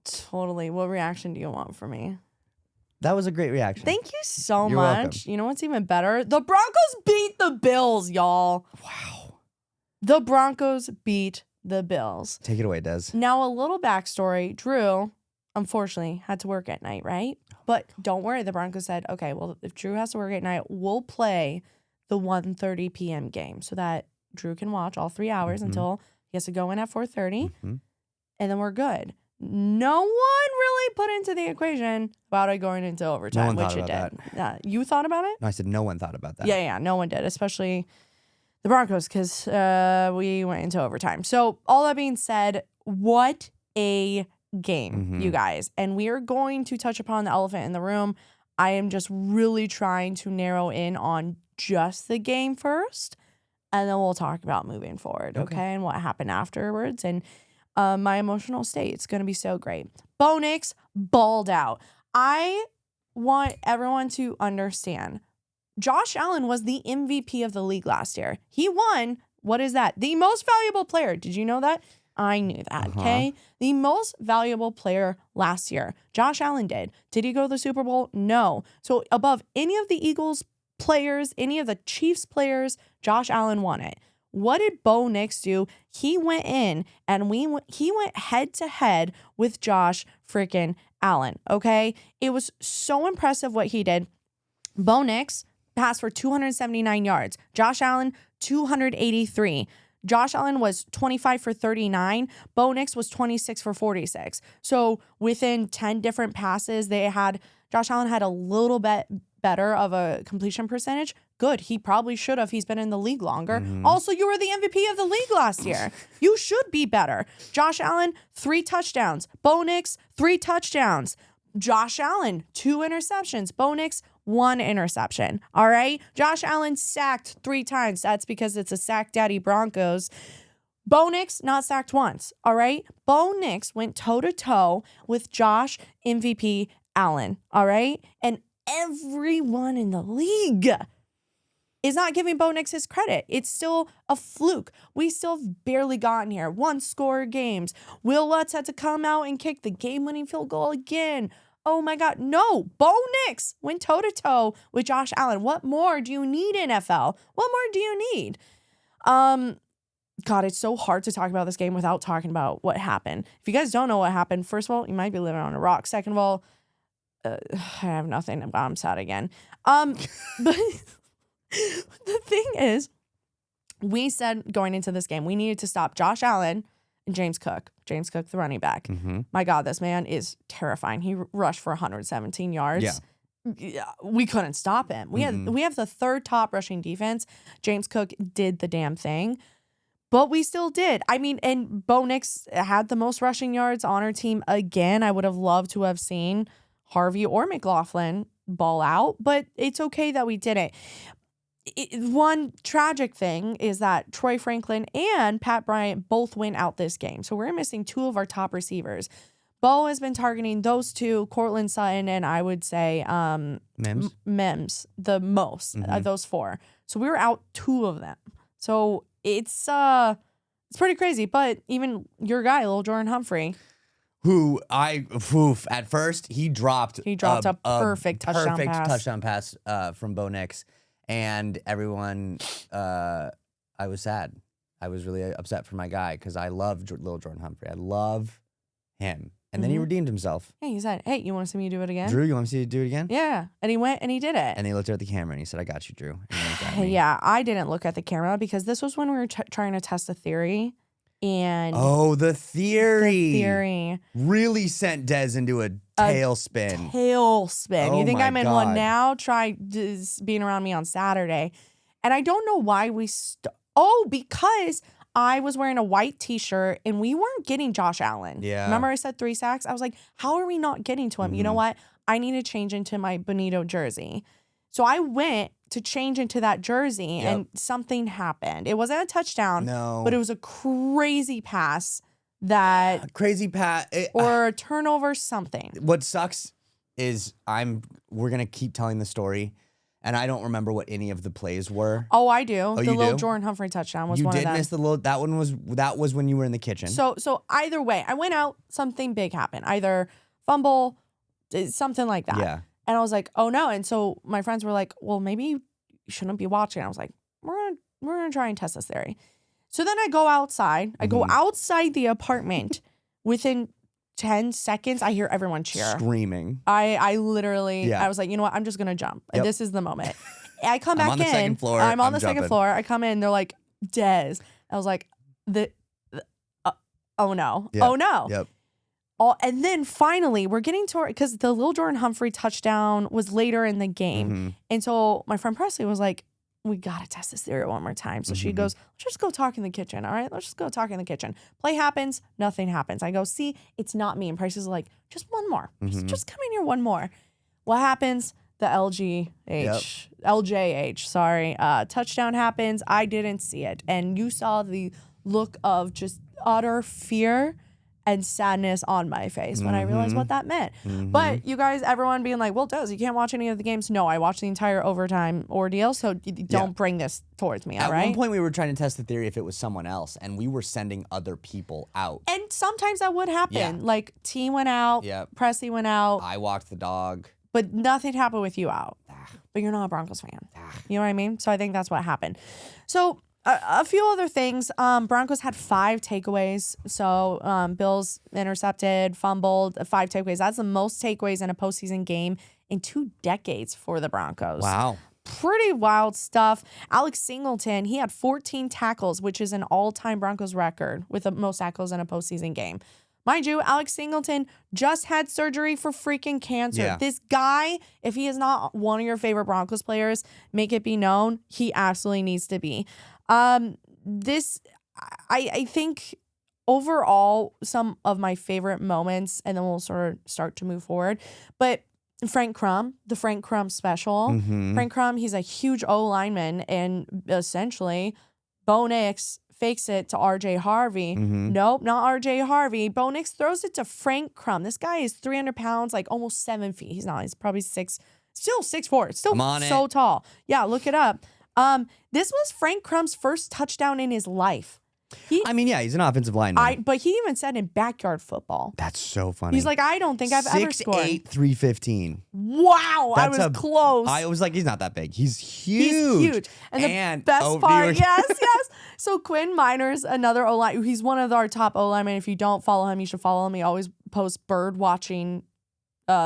[SPEAKER 1] Totally. What reaction do you want from me?
[SPEAKER 2] That was a great reaction.
[SPEAKER 1] Thank you so
[SPEAKER 2] You're
[SPEAKER 1] much.
[SPEAKER 2] welcome.
[SPEAKER 1] You know what's even better? The Broncos beat the Bills, y'all.
[SPEAKER 2] Wow.
[SPEAKER 1] The Broncos beat the Bills.
[SPEAKER 2] Take it away, Des.
[SPEAKER 1] Now, a little backstory. Drew, unfortunately, had to work at night, right? But don't worry. The Broncos said, okay, well, if Drew has to work at night, we'll play the 1:30 p.m. game so that Drew can watch all 3 hours until he has to go in at 4:30, and then we're good. No one really put into the equation about it going into overtime, which it did. You thought about it?
[SPEAKER 2] No, I said no one thought about that.
[SPEAKER 1] Yeah, no one did, especially the Broncos, because we went into overtime. So all that being said, what a game, you guys. And we are going to touch upon the elephant in the room. I am just really trying to narrow in on just the game first, and then we'll talk about moving forward, okay? And what happened afterwards, and my emotional state. It's going to be so great. Bo Nix balled out. I want everyone to understand. Josh Allen was the MVP of the league last year. He won, what is that? The most valuable player. Did you know that? I knew that, okay? The most valuable player last year. Josh Allen did. Did he go to the Super Bowl? No. So above any of the Eagles players, any of the Chiefs players, Josh Allen won it. What did Bo Nix do? He went in and he went head to head with Josh freaking Allen, okay? It was so impressive what he did. Bo Nix passed for 279 yards. Josh Allen, 283. Josh Allen was 25 for 39. Bo Nix was 26 for 46. So within 10 different passes, Josh Allen had a little bit better of a completion percentage. Good. He probably should have. He's been in the league longer. Also, you were the MVP of the league last year. You should be better. Josh Allen, 3 touchdowns. Bo Nix, 3 touchdowns. Josh Allen, 2 interceptions. Bo Nix, 1 interception. All right. Josh Allen sacked 3 times. That's because it's a sack daddy Broncos. Bo Nix not sacked once. All right. Bo Nix went toe to toe with Josh MVP Allen. All right. And everyone in the league is not giving Bo Nix his credit. It's still a fluke. We still have barely gotten here. 1-score games. Will Lutz had to come out and kick the game-winning field goal again. Oh my God. No. Bo Nix went toe-to-toe with Josh Allen. What more do you need, NFL? What more do you need? God, it's so hard to talk about this game without talking about what happened. If you guys don't know what happened, first of all, you might be living on a rock. Second of all, I have nothing. I'm sad again. But the thing is, we said going into this game, we needed to stop Josh Allen and James Cook. James Cook, the running back. My God, this man is terrifying. He rushed for 117 yards. Yeah. We couldn't stop him. We have the 3rd top rushing defense. James Cook did the damn thing. But we still did. I mean, and Bo Nix had the most rushing yards on our team again. I would have loved to have seen Harvey or McLaughlin ball out, but it's okay that we didn't. One tragic thing is that Troy Franklin and Pat Bryant both went out this game. So we're missing 2 of our top receivers. Bo has been targeting those 2, Cortland Sutton, and I would say Mims the most, those 4. So we were out 2 of them. So it's pretty crazy. But even your guy, Lil Jordan Humphrey,
[SPEAKER 2] who at first he dropped
[SPEAKER 1] a perfect touchdown
[SPEAKER 2] pass from Bo Nix, and everyone, I was sad. I was really upset for my guy because I love Lil Jordan Humphrey. I love him. And then he redeemed himself.
[SPEAKER 1] Yeah, he said, hey, you want to see me do it again?
[SPEAKER 2] Drew, you want me to do it again?
[SPEAKER 1] Yeah. And he went and he did it.
[SPEAKER 2] And he looked at the camera and he said, I got you, Drew.
[SPEAKER 1] Yeah, I didn't look at the camera because this was when we were trying to test a theory. And
[SPEAKER 2] the theory.
[SPEAKER 1] the theory.
[SPEAKER 2] Really sent Dez into a tailspin.
[SPEAKER 1] You think I'm in
[SPEAKER 2] God.
[SPEAKER 1] one now? Try being around me on Saturday. And I don't know why because I was wearing a white t-shirt and we weren't getting Josh Allen.
[SPEAKER 2] Yeah.
[SPEAKER 1] Remember I said 3 sacks? I was like, how are we not getting to him? You know what? I need to change into my Bonito jersey. So I went to change into that jersey and something happened. It wasn't a touchdown.
[SPEAKER 2] No.
[SPEAKER 1] But it was a crazy pass or a turnover, something.
[SPEAKER 2] What sucks is we're going to keep telling the story. And I don't remember what any of the plays were.
[SPEAKER 1] Oh, I do. The
[SPEAKER 2] you
[SPEAKER 1] little
[SPEAKER 2] do?
[SPEAKER 1] Jordan Humphrey touchdown was one of them.
[SPEAKER 2] You did miss the little. That was when you were in the kitchen.
[SPEAKER 1] So either way, I went out. Something big happened. Either fumble, something like that.
[SPEAKER 2] Yeah.
[SPEAKER 1] And I was like, oh no. And so my friends were like, well, maybe you shouldn't be watching. I was like, we're gonna try and test this theory. So then I go outside. I go outside the apartment. Within 10 seconds, I hear everyone cheer.
[SPEAKER 2] Screaming.
[SPEAKER 1] I literally,
[SPEAKER 2] Yeah.
[SPEAKER 1] I was like, you know what? I'm just going to jump.
[SPEAKER 2] Yep.
[SPEAKER 1] This is the moment. I come back
[SPEAKER 2] I'm on the
[SPEAKER 1] in.
[SPEAKER 2] second floor.
[SPEAKER 1] I'm on the
[SPEAKER 2] jumping.
[SPEAKER 1] second floor. I come in. They're like, Dez. I was like, oh no.
[SPEAKER 2] Yep.
[SPEAKER 1] Oh no.
[SPEAKER 2] Yep.
[SPEAKER 1] And then finally, we're getting to because the Lil Jordan Humphrey touchdown was later in the game. And so my friend Presley was like, we got to test this theory one more time. So she goes, let's just go talk in the kitchen. All right, let's just go talk in the kitchen. Play happens. Nothing happens. I go, see, it's not me. And Price is like, just one more. Just come in here one more. What happens? The LJH, touchdown happens. I didn't see it. And you saw the look of just utter fear and sadness on my face when I realized what that meant. But you guys, everyone being like, well, Does, you can't watch any of the games. No, I watched the entire overtime ordeal, so don't bring this towards me, all right?
[SPEAKER 2] At one point, we were trying to test the theory if it was someone else, and we were sending other people out.
[SPEAKER 1] And sometimes that would happen.
[SPEAKER 2] Yeah.
[SPEAKER 1] Like, T went out, Presley went out.
[SPEAKER 2] I walked the dog.
[SPEAKER 1] But nothing happened with you out. But you're not a Broncos fan. You know what I mean? So I think that's what happened. So a few other things. Broncos had 5 takeaways. So Bills intercepted, fumbled, 5 takeaways. That's the most takeaways in a postseason game in 2 decades for the Broncos.
[SPEAKER 2] Wow.
[SPEAKER 1] Pretty wild stuff. Alex Singleton, he had 14 tackles, which is an all-time Broncos record with the most tackles in a postseason game. Mind you, Alex Singleton just had surgery for freaking cancer.
[SPEAKER 2] Yeah.
[SPEAKER 1] This guy, if he is not one of your favorite Broncos players, make it be known, he absolutely needs to be. I think overall, some of my favorite moments, and then we'll sort of start to move forward. But Frank Crum, the Frank Crum special. Frank Crum, he's a huge O-lineman, and essentially, Bo Nix fakes it to RJ Harvey. Nope, not RJ Harvey. Bo Nix throws it to Frank Crum. This guy is 300 pounds, like almost 7 feet. He's not. He's probably 6'4". Still so tall. Yeah, look it up. This was Frank Crum's first touchdown in his life. He's
[SPEAKER 2] an offensive lineman.
[SPEAKER 1] But he even said in backyard football.
[SPEAKER 2] That's so funny.
[SPEAKER 1] He's like, I don't think I've ever scored.
[SPEAKER 2] 6'8", 315.
[SPEAKER 1] Wow, I was close.
[SPEAKER 2] I was like, he's not that big. He's huge.
[SPEAKER 1] And the best part, yes. So Quinn Miners, another O-line, he's one of our top O-linemen. If you don't follow him, you should follow him. He always posts bird watching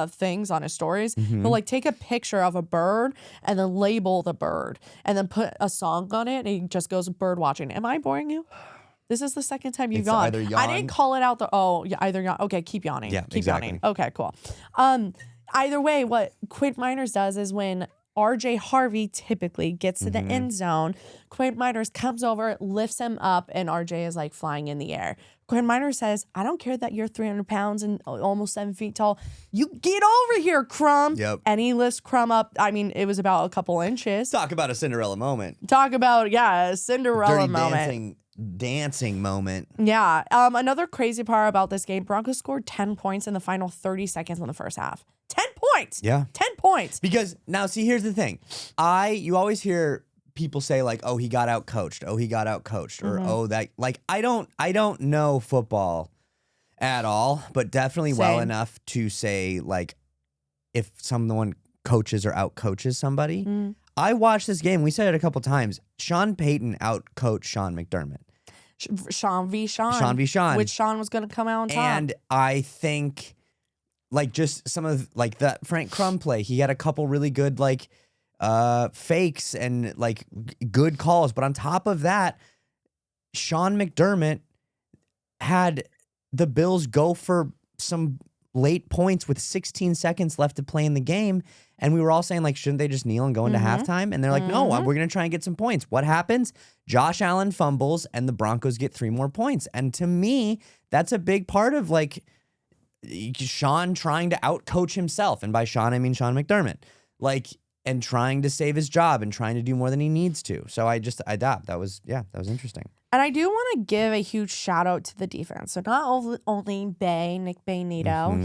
[SPEAKER 1] things on his stories. He'll like take a picture of a bird and then label the bird and then put a song on it, and he just goes bird watching. Am I boring you? This is the second time you've yawned. I didn't call it out. Either yawn. Okay, keep yawning.
[SPEAKER 2] Yeah,
[SPEAKER 1] keep
[SPEAKER 2] exactly.
[SPEAKER 1] yawning. Okay, cool. Either way, what Quinn Miners does is when RJ Harvey typically gets to the end zone, Quinn Miners comes over, lifts him up, and RJ is like flying in the air. Quinn Miners says, I don't care that you're 300 pounds and almost 7 feet tall. You get over here, Crum.
[SPEAKER 2] Yep.
[SPEAKER 1] And he lifts Crum up. I mean, it was about a couple inches.
[SPEAKER 2] Talk about a Cinderella moment.
[SPEAKER 1] Talk about, a Cinderella moment.
[SPEAKER 2] Dancing moment.
[SPEAKER 1] Yeah. Another crazy part about this game, Broncos scored 10 points in the final 30 seconds in the first half. 10 points.
[SPEAKER 2] Yeah.
[SPEAKER 1] 10 points.
[SPEAKER 2] Because now, see, here's the thing. You always hear people say like, oh, he got out coached. Oh, he got out coached. Or, oh, that, like, I don't know football at all, but definitely well enough to say, like, if someone coaches or out coaches somebody. I watched this game. We said it a couple times. Sean Payton out coached Sean McDermott.
[SPEAKER 1] Sean v. Sean.
[SPEAKER 2] Sean v. Sean.
[SPEAKER 1] Which Sean was going to come out on top.
[SPEAKER 2] And I think, like, just some of, like, that Frank Crum play, he had a couple really good, like, fakes and, like, good calls. But on top of that, Sean McDermott had the Bills go for some late points with 16 seconds left to play in the game. And we were all saying, like, shouldn't they just kneel and go into halftime? And they're like, no, we're going to try and get some points. What happens? Josh Allen fumbles and the Broncos get 3 more points. And to me, that's a big part of, like, Sean trying to outcoach himself. And by Sean, I mean Sean McDermott. Like, and trying to save his job and trying to do more than he needs to. So I thought that was interesting.
[SPEAKER 1] And I do want to give a huge shout out to the defense. So not only Nick Nito,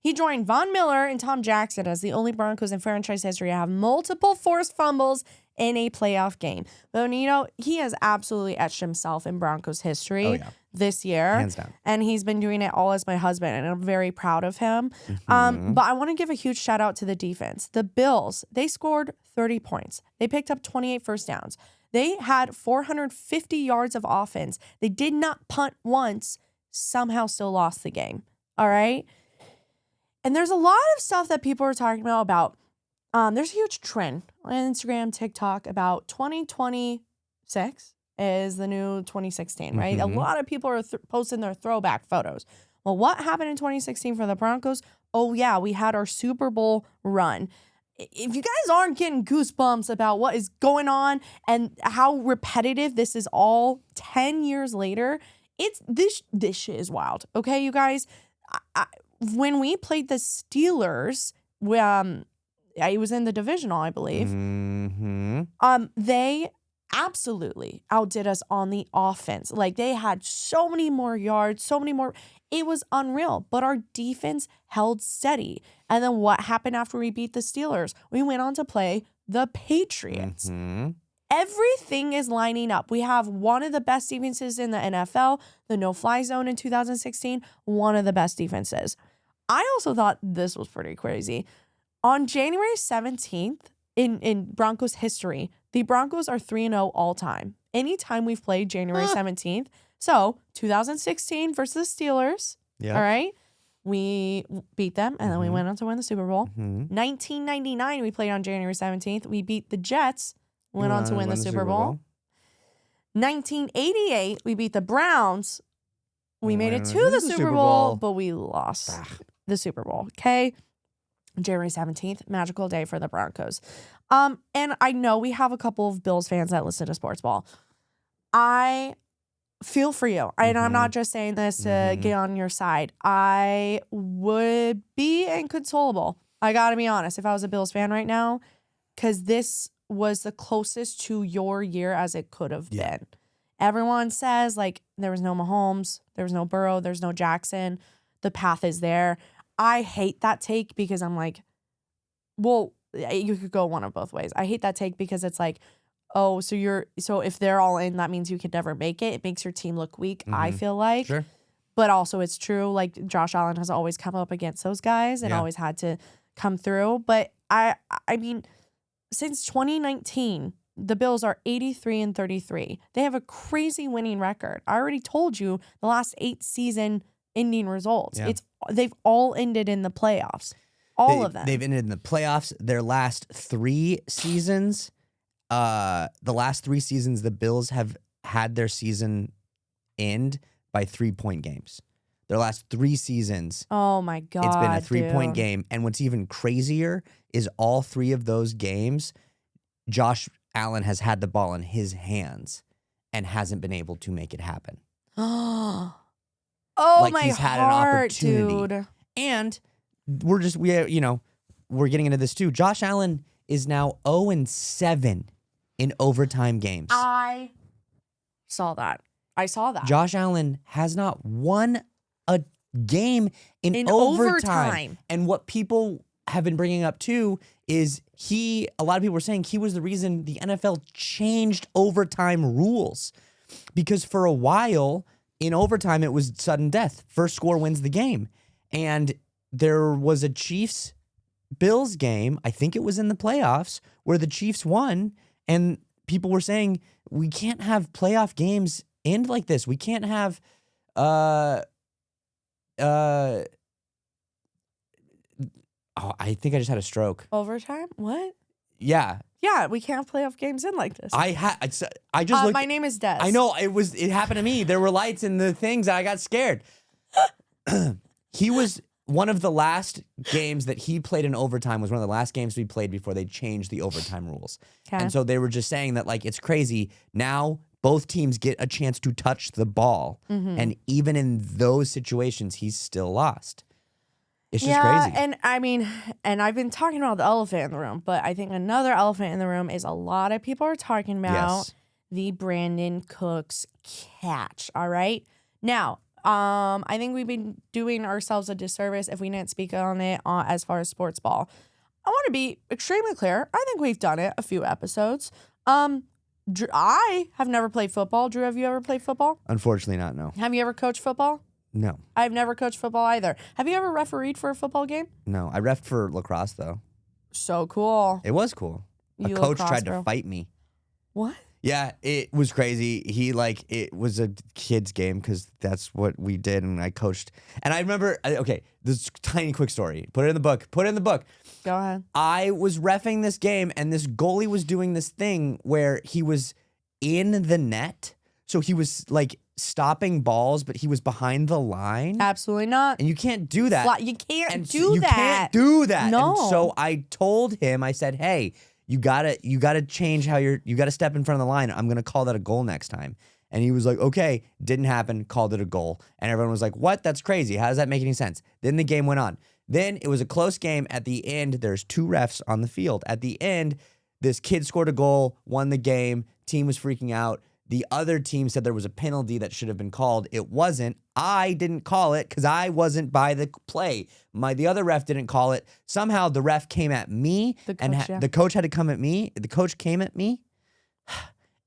[SPEAKER 1] he joined Von Miller and Tom Jackson as the only Broncos in franchise history to have multiple forced fumbles in a playoff game. Bo Nix, he has absolutely etched himself in Broncos history this year.
[SPEAKER 2] Hands down.
[SPEAKER 1] And he's been doing it all as my husband, and I'm very proud of him. But I want to give a huge shout out to the defense. The Bills, they scored 30 points. They picked up 28 first downs. They had 450 yards of offense. They did not punt once, somehow still lost the game. All right? And there's a lot of stuff that people are talking about. There's a huge trend on Instagram, TikTok about 2026 is the new 2016, right? A lot of people are posting their throwback photos. Well, what happened in 2016 for the Broncos? Oh, yeah, we had our Super Bowl run. If you guys aren't getting goosebumps about what is going on and how repetitive this is all 10 years later, this shit is wild. Okay, you guys? When we played the Steelers, it was in the divisional, I believe. They absolutely outdid us on the offense. Like, they had so many more yards, so many more. It was unreal. But our defense held steady. And then what happened after we beat the Steelers? We went on to play the Patriots. Everything is lining up. We have one of the best defenses in the NFL, the no-fly zone in 2016, one of the best defenses. I also thought this was pretty crazy. On January 17th, in Broncos history, the Broncos are 3-0 all time. Anytime we've played January 17th. So, 2016 versus the Steelers, all right? We beat them, and then we went on to win the Super Bowl. 1999, we played on January 17th. We beat the Jets, went on to win the Super Bowl. 1988, we beat the Browns. We made it to the Super Bowl, but we lost the Super Bowl, okay? January 17th, magical day for the Broncos. And I know we have a couple of Bills fans that listen to Sportsball. I feel for you. And I'm not just saying this to get on your side. I would be inconsolable. I got to be honest, if I was a Bills fan right now, because this was the closest to your year as it could have been. Everyone says, like, there was no Mahomes, there was no Burrow, there's no Jackson. The path is there. I hate that take because I'm like, well, you could go one of both ways. I hate that take because it's like, oh, so if they're all in, that means you could never make it. It makes your team look weak, I feel like.
[SPEAKER 2] Sure.
[SPEAKER 1] But also it's true. Like, Josh Allen has always come up against those guys and always had to come through. But I mean, since 2019, the Bills are 83-33. They have a crazy winning record. I already told you the last 8 season ending results.
[SPEAKER 2] Yeah.
[SPEAKER 1] They've all ended in the playoffs. All of them.
[SPEAKER 2] They've ended in the playoffs. Their last 3 seasons, the Bills have had their season end by 3-point games. Their last 3 seasons.
[SPEAKER 1] Oh my God.
[SPEAKER 2] It's been a 3-point game. And what's even crazier is all 3 of those games, Josh Allen has had the ball in his hands and hasn't been able to make it happen.
[SPEAKER 1] Oh,
[SPEAKER 2] like
[SPEAKER 1] my
[SPEAKER 2] he's had
[SPEAKER 1] heart,
[SPEAKER 2] an opportunity.
[SPEAKER 1] dude.
[SPEAKER 2] And we're getting into this too. Josh Allen is now 0-7 in overtime games.
[SPEAKER 1] I saw that.
[SPEAKER 2] Josh Allen has not won a game in overtime. And what people have been bringing up too is a lot of people were saying he was the reason the NFL changed overtime rules. Because for a while, in overtime, it was sudden death. First score wins the game. And there was a Chiefs-Bills game, I think it was in the playoffs, where the Chiefs won. And people were saying, we can't have playoff games end like this. We can't have I think I just had a stroke.
[SPEAKER 1] Overtime? What?
[SPEAKER 2] Yeah.
[SPEAKER 1] Yeah, we can't have playoff games in like this.
[SPEAKER 2] I just looked.
[SPEAKER 1] My name is Des.
[SPEAKER 2] I know it happened to me. There were lights in the things and I got scared. He was one of the last games that he played in overtime was one of the last games we played before they changed the overtime rules.
[SPEAKER 1] Okay.
[SPEAKER 2] And so they were just saying that like it's crazy. Now both teams get a chance to touch the ball. And even in those situations, he's still lost. It's just crazy.
[SPEAKER 1] And I mean, and I've been talking about the elephant in the room, but I think another elephant in the room is a lot of people are talking about the Brandon Cooks catch. All right. Now, I think we've been doing ourselves a disservice if we didn't speak on it as far as Sportsball. I want to be extremely clear. I think we've done it a few episodes. Drew, I have never played football. Drew, have you ever played football?
[SPEAKER 2] Unfortunately not, no.
[SPEAKER 1] Have you ever coached football?
[SPEAKER 2] No.
[SPEAKER 1] I've never coached football either. Have you ever refereed for a football game?
[SPEAKER 2] No. I reffed for lacrosse though.
[SPEAKER 1] So cool.
[SPEAKER 2] It was cool. A coach tried to fight me.
[SPEAKER 1] What?
[SPEAKER 2] Yeah, it was crazy. It was a kid's game because that's what we did, and I coached. And I remember, okay, this tiny quick story. Put it in the book.
[SPEAKER 1] Go ahead.
[SPEAKER 2] I was reffing this game, and this goalie was doing this thing where he was in the net. So he was like stopping balls, but he was behind the line.
[SPEAKER 1] Absolutely not.
[SPEAKER 2] And you can't do that.
[SPEAKER 1] You can't
[SPEAKER 2] and
[SPEAKER 1] do
[SPEAKER 2] you
[SPEAKER 1] that.
[SPEAKER 2] Can't do that.
[SPEAKER 1] No.
[SPEAKER 2] And so I told him, I said, hey, you gotta change how you gotta step in front of the line. I'm gonna call that a goal next time. And he was like, okay, didn't happen, called it a goal. And everyone was like, what? That's crazy. How does that make any sense? Then the game went on. Then it was a close game. At the end, there's 2 refs on the field. At the end, this kid scored a goal, won the game, team was freaking out. The other team said there was a penalty that should have been called. It wasn't. I didn't call it because I wasn't by the play. The other ref didn't call it. Somehow the ref came at me. The coach had to come at me. The coach came at me.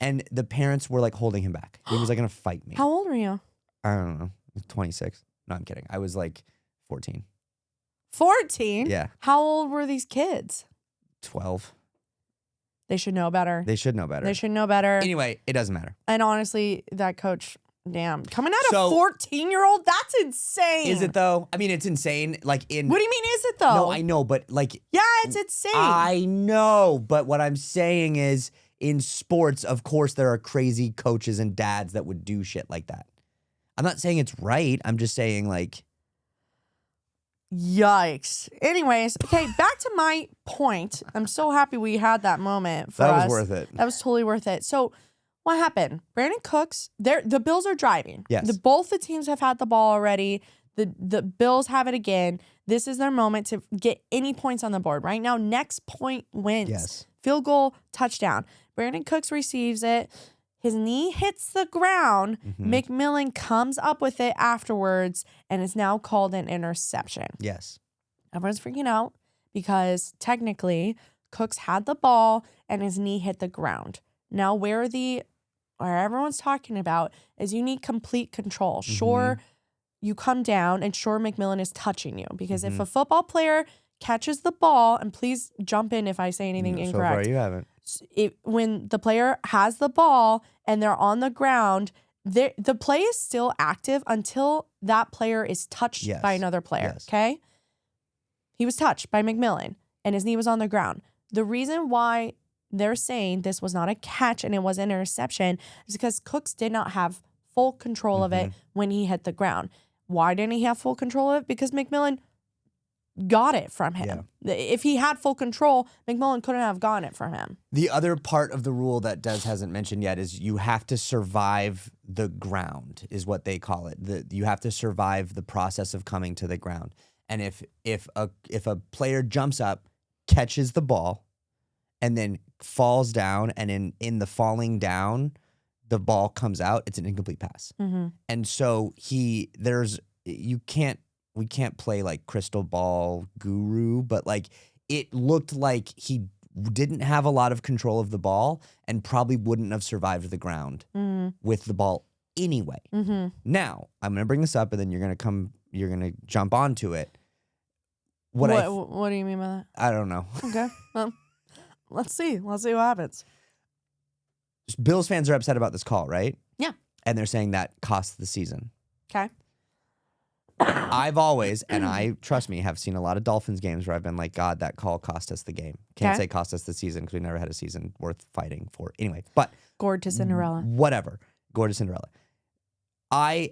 [SPEAKER 2] And the parents were like holding him back. He was like going to fight me.
[SPEAKER 1] How old were you?
[SPEAKER 2] I don't know. 26. No, I'm kidding. I was like 14.
[SPEAKER 1] 14?
[SPEAKER 2] Yeah.
[SPEAKER 1] How old were these kids?
[SPEAKER 2] 12.
[SPEAKER 1] They should know better.
[SPEAKER 2] They should know better.
[SPEAKER 1] They should know better.
[SPEAKER 2] Anyway, it doesn't matter.
[SPEAKER 1] And honestly, that coach, damn, coming at a 14-year-old, that's insane.
[SPEAKER 2] Is it though? I mean, it's insane. Like in.
[SPEAKER 1] What do you mean, is it though?
[SPEAKER 2] No, I know, but like.
[SPEAKER 1] Yeah, it's insane.
[SPEAKER 2] I know, but what I'm saying is, in sports, of course, there are crazy coaches and dads that would do shit like that. I'm not saying it's right. I'm just saying like.
[SPEAKER 1] Yikes. Anyways, okay, back to my point. I'm so happy we had that moment for us.
[SPEAKER 2] That was worth it.
[SPEAKER 1] That was totally worth it. So what happened? Brandon Cooks, the Bills are driving.
[SPEAKER 2] Yes.
[SPEAKER 1] Both the teams have had the ball already. The Bills have it again. This is their moment to get any points on the board. Right now, next point wins.
[SPEAKER 2] Yes.
[SPEAKER 1] Field goal, touchdown. Brandon Cooks receives it. His knee hits the ground. McMillan comes up with it afterwards and is now called an interception.
[SPEAKER 2] Yes.
[SPEAKER 1] Everyone's freaking out because technically Cooks had the ball and his knee hit the ground. Now where everyone's talking about is you need complete control. Sure, you come down and sure McMillan is touching you because if a football player catches the ball, and please jump in if I say anything incorrect.
[SPEAKER 2] So far you haven't.
[SPEAKER 1] When the player has the ball and they're on the ground, the play is still active until that player is touched by another player, okay? He was touched by McMillan, and his knee was on the ground. The reason why they're saying this was not a catch and it was an interception is because Cooks did not have full control of it when he hit the ground. Why didn't he have full control of it? Because McMillan got it from him. Yeah. If he had full control, McMillan couldn't have gotten it from him.
[SPEAKER 2] The other part of the rule that Des hasn't mentioned yet is you have to survive the ground, is what they call it. You have to survive the process of coming to the ground. And if a player jumps up, catches the ball, and then falls down, and in the falling down, the ball comes out, it's an incomplete pass. And so we can't play like crystal ball guru, but like it looked like he didn't have a lot of control of the ball and probably wouldn't have survived the ground with the ball anyway. Now, I'm going to bring this up and then you're going to jump onto it. What
[SPEAKER 1] do you mean by that?
[SPEAKER 2] I don't know.
[SPEAKER 1] Okay. Well, let's see. Let's see what happens.
[SPEAKER 2] Bills fans are upset about this call, right?
[SPEAKER 1] Yeah.
[SPEAKER 2] And they're saying that cost the season.
[SPEAKER 1] Okay.
[SPEAKER 2] I've always, and I trust me, have seen a lot of Dolphins games where I've been like, God, that call cost us the game. Can't say cost us the season because we never had a season worth fighting for. Anyway, but
[SPEAKER 1] Gourd to Cinderella.
[SPEAKER 2] Whatever. Gourd to Cinderella. I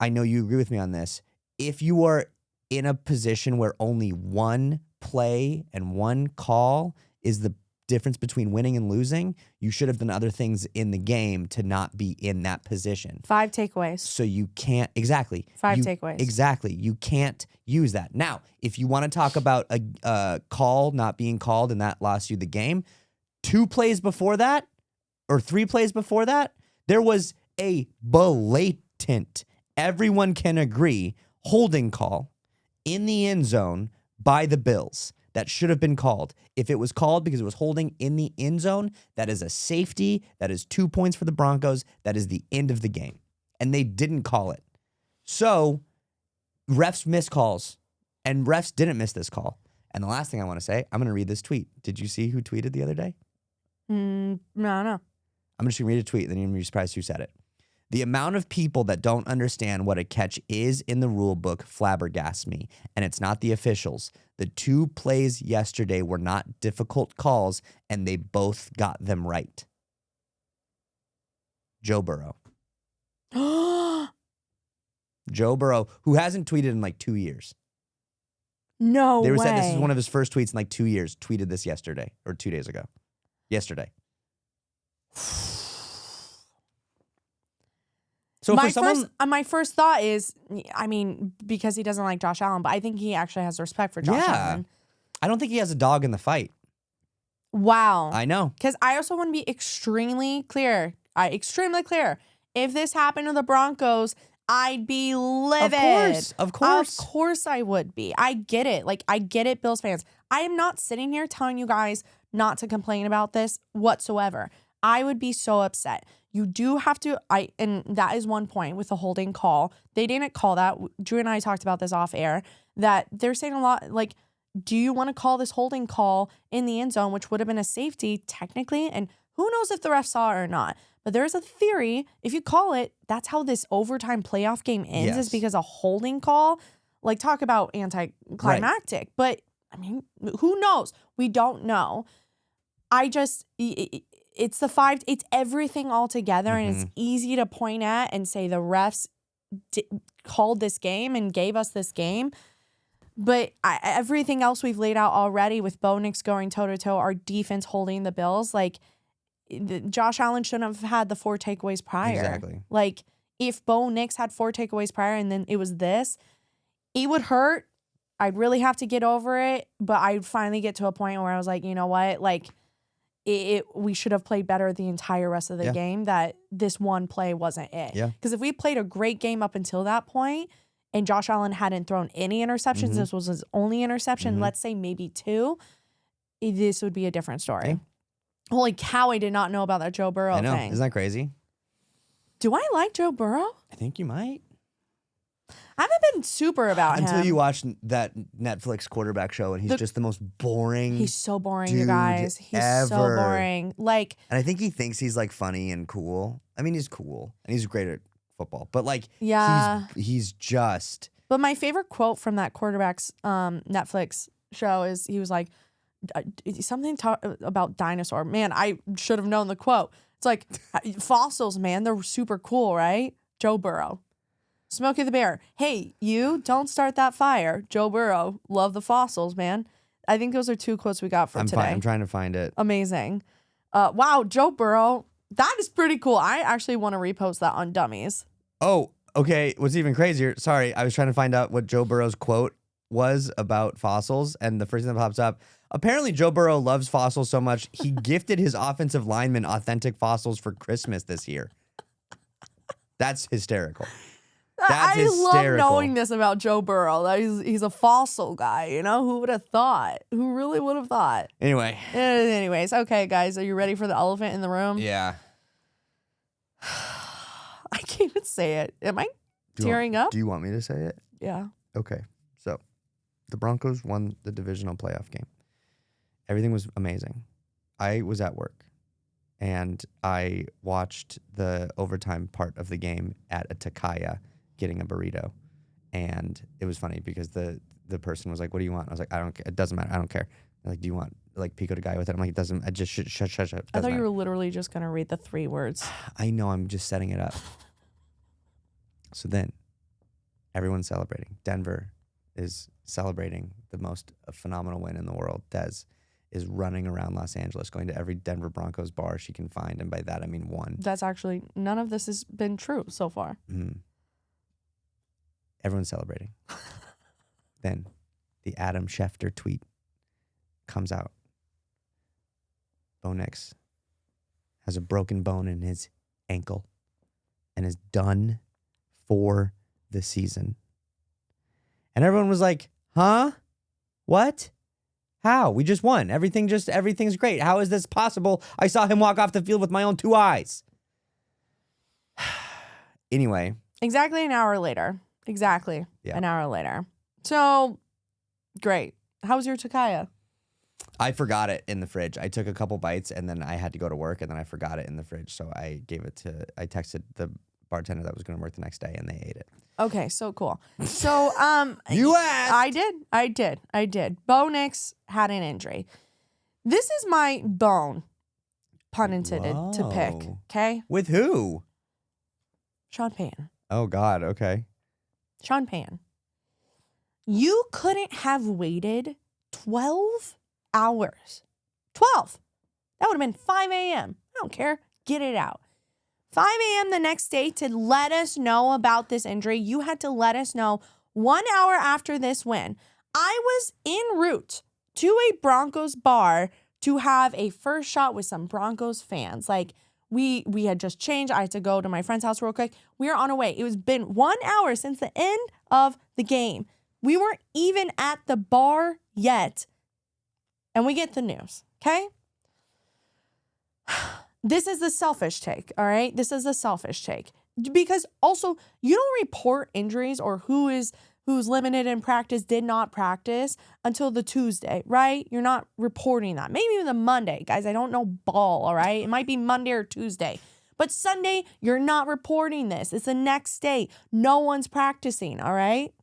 [SPEAKER 2] know you agree with me on this. If you are in a position where only one play and one call is the difference between winning and losing, you should have done other things in the game to not be in that position.
[SPEAKER 1] 5 takeaways.
[SPEAKER 2] So you can't, exactly.
[SPEAKER 1] 5 takeaways.
[SPEAKER 2] Exactly. You can't use that. Now, if you want to talk about a call not being called and that lost you the game, 2 plays before that, or 3 plays before that, there was a blatant, everyone can agree, holding call in the end zone by the Bills. That should have been called. If it was called because it was holding in the end zone, that is a safety. That is 2 points for the Broncos. That is the end of the game. And they didn't call it. So refs miss calls. And refs didn't miss this call. And the last thing I want to say, I'm going to read this tweet. Did you see who tweeted the other day?
[SPEAKER 1] No.
[SPEAKER 2] I'm just going to read a tweet, then you're going to be surprised who said it. The amount of people that don't understand what a catch is in the rule book flabbergasts me, and it's not the officials. The 2 plays yesterday were not difficult calls, and they both got them right. Joe Burrow. Joe Burrow, who hasn't tweeted in like 2 years.
[SPEAKER 1] No way.
[SPEAKER 2] Said this is one of his first tweets in like 2 years. Tweeted this yesterday, or 2 days ago. Yesterday. So
[SPEAKER 1] my first thought is, I mean, because he doesn't like Josh Allen, but I think he actually has respect for Josh Allen.
[SPEAKER 2] I don't think he has a dog in the fight.
[SPEAKER 1] Wow.
[SPEAKER 2] I know.
[SPEAKER 1] Because I also want to be extremely clear. If this happened to the Broncos, I'd be livid.
[SPEAKER 2] Of course.
[SPEAKER 1] Of course I would be. I get it. Like, I get it, Bills fans. I am not sitting here telling you guys not to complain about this whatsoever. I would be so upset. You do have to, and that is one point with the holding call. They didn't call that. Drew and I talked about this off air, that they're saying a lot, like, do you want to call this holding call in the end zone, which would have been a safety technically? And who knows if the ref saw it or not. But there's a theory, if you call it, that's how this overtime playoff game ends, is because a holding call, like, talk about anticlimactic. Right. But, I mean, who knows? We don't know. It's everything all together, and it's easy to point at and say the refs called this game and gave us this game. But everything else we've laid out already, with Bo Nix going toe-to-toe, our defense holding the Bills, like, Josh Allen shouldn't have had the 4 takeaways prior.
[SPEAKER 2] Exactly.
[SPEAKER 1] Like, if Bo Nix had 4 takeaways prior and then it was this, it would hurt. I'd really have to get over it. But I'd finally get to a point where I was like, you know what? Like, we should have played better the entire rest of the game, that this one play wasn't it.
[SPEAKER 2] Yeah.
[SPEAKER 1] Because if we played a great game up until that point and Josh Allen hadn't thrown any interceptions, this was his only interception, let's say maybe 2, this would be a different story. Yeah. Holy cow, I did not know about that Joe Burrow thing.
[SPEAKER 2] Isn't that crazy?
[SPEAKER 1] Do I like Joe Burrow?
[SPEAKER 2] I think you might.
[SPEAKER 1] I haven't been super about him.
[SPEAKER 2] Until you watch that Netflix quarterback show, and he's just the most boring.
[SPEAKER 1] He's so boring, you guys. He's so boring. Like,
[SPEAKER 2] and I think he thinks he's like funny and cool. I mean, he's cool and he's great at football, but like, he's just.
[SPEAKER 1] But my favorite quote from that quarterback's Netflix show is, he was like, something about dinosaur. Man, I should have known the quote. It's like, fossils, man, they're super cool, right? Joe Burrow. Smokey the Bear. Hey, you don't start that fire. Joe Burrow. Love the fossils, man. I think those are 2 quotes we got for today.
[SPEAKER 2] I'm trying to find it.
[SPEAKER 1] Amazing. Wow, Joe Burrow. That is pretty cool. I actually want to repost that on Dummies.
[SPEAKER 2] Oh, okay. What's even crazier? Sorry, I was trying to find out what Joe Burrow's quote was about fossils, and the first thing that pops up. Apparently, Joe Burrow loves fossils so much, he gifted his offensive linemen authentic fossils for Christmas this year. That's hysterical. That's hysterical.
[SPEAKER 1] Love knowing this about Joe Burrow. That he's a fossil guy, you know? Who would have thought? Who really would have thought? Anyways, okay, guys, are you ready for the elephant in the room?
[SPEAKER 2] Yeah.
[SPEAKER 1] I can't even say it. Am I tearing up?
[SPEAKER 2] Do you want me to say it?
[SPEAKER 1] Yeah.
[SPEAKER 2] Okay. So, the Broncos won the divisional playoff game. Everything was amazing. I was at work, and I watched the overtime part of the game at a Takaya getting a burrito. And it was funny because the person was like, "What do you want?" I was like, it doesn't matter. I don't care. They're like, do you want like pico de gallo with it? I'm like, it doesn't. I just shut.
[SPEAKER 1] I thought you were literally just gonna read the 3 words.
[SPEAKER 2] I know. I'm just setting it up. So then, everyone's celebrating. Denver is celebrating the most phenomenal win in the world. Des is running around Los Angeles, going to every Denver Broncos bar she can find, and by that I mean one.
[SPEAKER 1] That's actually none of this has been true so far.
[SPEAKER 2] Everyone's celebrating. Then, the Adam Schefter tweet comes out. Bo Nix has a broken bone in his ankle and is done for the season. And everyone was like, huh? What? How? We just won. Everything's great. How is this possible? I saw him walk off the field with my own 2 eyes. Anyway.
[SPEAKER 1] Exactly an hour later. An hour later. So, great. How was your takaya?
[SPEAKER 2] I forgot it in the fridge. I took a couple bites and then I had to go to work and then I forgot it in the fridge. So I texted the bartender that was going to work the next day and they ate it.
[SPEAKER 1] Okay, so cool. So
[SPEAKER 2] you asked.
[SPEAKER 1] I did. Bo Nix had an injury. This is my bone, pun intended, to pick. Okay.
[SPEAKER 2] With who?
[SPEAKER 1] Sean Payton.
[SPEAKER 2] Oh God. Okay.
[SPEAKER 1] Sean Payton. You couldn't have waited 12 hours. 12. That would have been 5 a.m. I don't care. Get it out. 5 a.m. the next day to let us know about this injury. You had to let us know 1 hour after this win. I was en route to a Broncos bar to have a first shot with some Broncos fans. Like, we had just changed. I had to go to my friend's house real quick. We were on our way. It was been 1 hour since the end of the game. We weren't even at the bar yet. And we get the news, okay? This is the selfish take, all right? This is the selfish take. Because also, you don't report injuries or who's limited in practice, did not practice until the Tuesday, right? You're not reporting that. Maybe even the Monday. Guys, I don't know ball, all right? It might be Monday or Tuesday. But Sunday, you're not reporting this. It's the next day. No one's practicing, all right?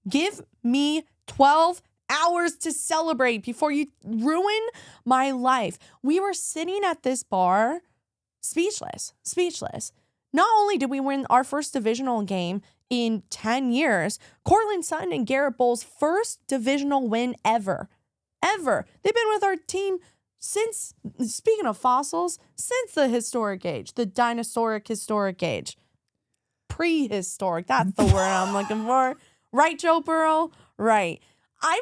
[SPEAKER 1] Give me 12 hours to celebrate before you ruin my life. We were sitting at this bar, speechless. Not only did we win our first divisional game in 10 years, Cortland Sutton and Garrett Bowles' first divisional win ever. They've been with our team since, speaking of fossils, since the historic age, the dinosauric historic age. Prehistoric, that's the word I'm looking for. Right, Joe Burrow? Right. I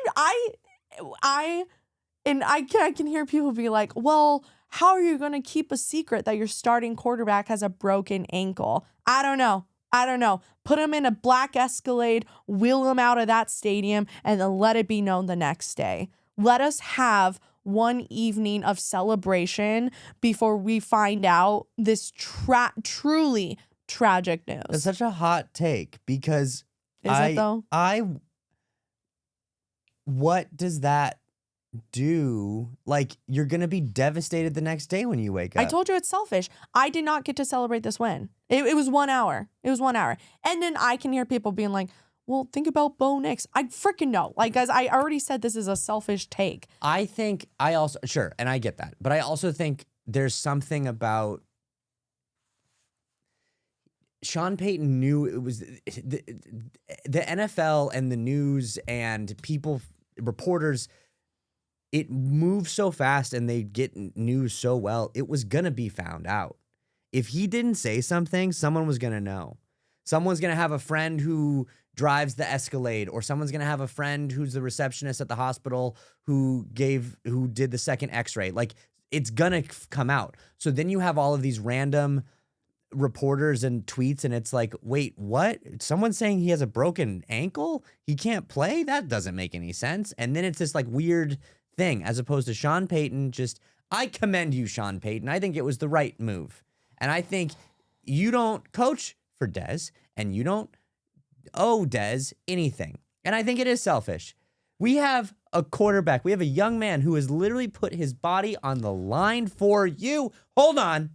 [SPEAKER 1] can hear people be like, well, how are you going to keep a secret that your starting quarterback has a broken ankle? I don't know. Put him in a black Escalade, wheel him out of that stadium, and then let it be known the next day. Let us have one evening of celebration before we find out this truly tragic news.
[SPEAKER 2] It's such a hot take because
[SPEAKER 1] it though?
[SPEAKER 2] What does that do? Like, you're going to be devastated the next day when you wake up.
[SPEAKER 1] I told you it's selfish. I did not get to celebrate this win. It was 1 hour. And then I can hear people being like, well, think about Bo Nix. I freaking know. Like, guys, I already said this is a selfish take.
[SPEAKER 2] I think sure, and I get that. But I also think there's something about Sean Payton knew it was the NFL and the news and people, reporters, it moves so fast and they get news so well. It was going to be found out. If he didn't say something, someone was going to know. Someone's going to have a friend who drives the Escalade, or someone's going to have a friend who's the receptionist at the hospital who did the second x-ray. Like, it's going to come out. So then you have all of these random reporters and tweets, and it's like, wait, what? Someone's saying he has a broken ankle? He can't play? That doesn't make any sense. And then it's this like weird thing, as opposed to Sean Payton. I commend you, Sean Payton. I think it was the right move. And I think you don't coach for Dez, and you don't owe Dez anything. And I think it is selfish. We have a quarterback. We have a young man who has literally put his body on the line for you. Hold on.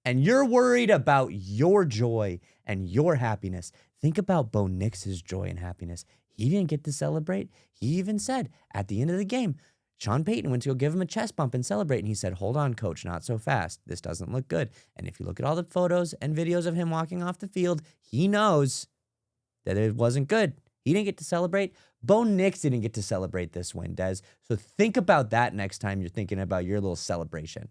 [SPEAKER 2] and you're worried about your joy and your happiness, think about Bo Nix's joy and happiness. He didn't get to celebrate. He even said at the end of the game, Sean Payton went to go give him a chest bump and celebrate. And he said, hold on, coach, not so fast. This doesn't look good. And if you look at all the photos and videos of him walking off the field, he knows that it wasn't good. He didn't get to celebrate. Bo Nix didn't get to celebrate this win, Des. So think about that next time you're thinking about your little celebration.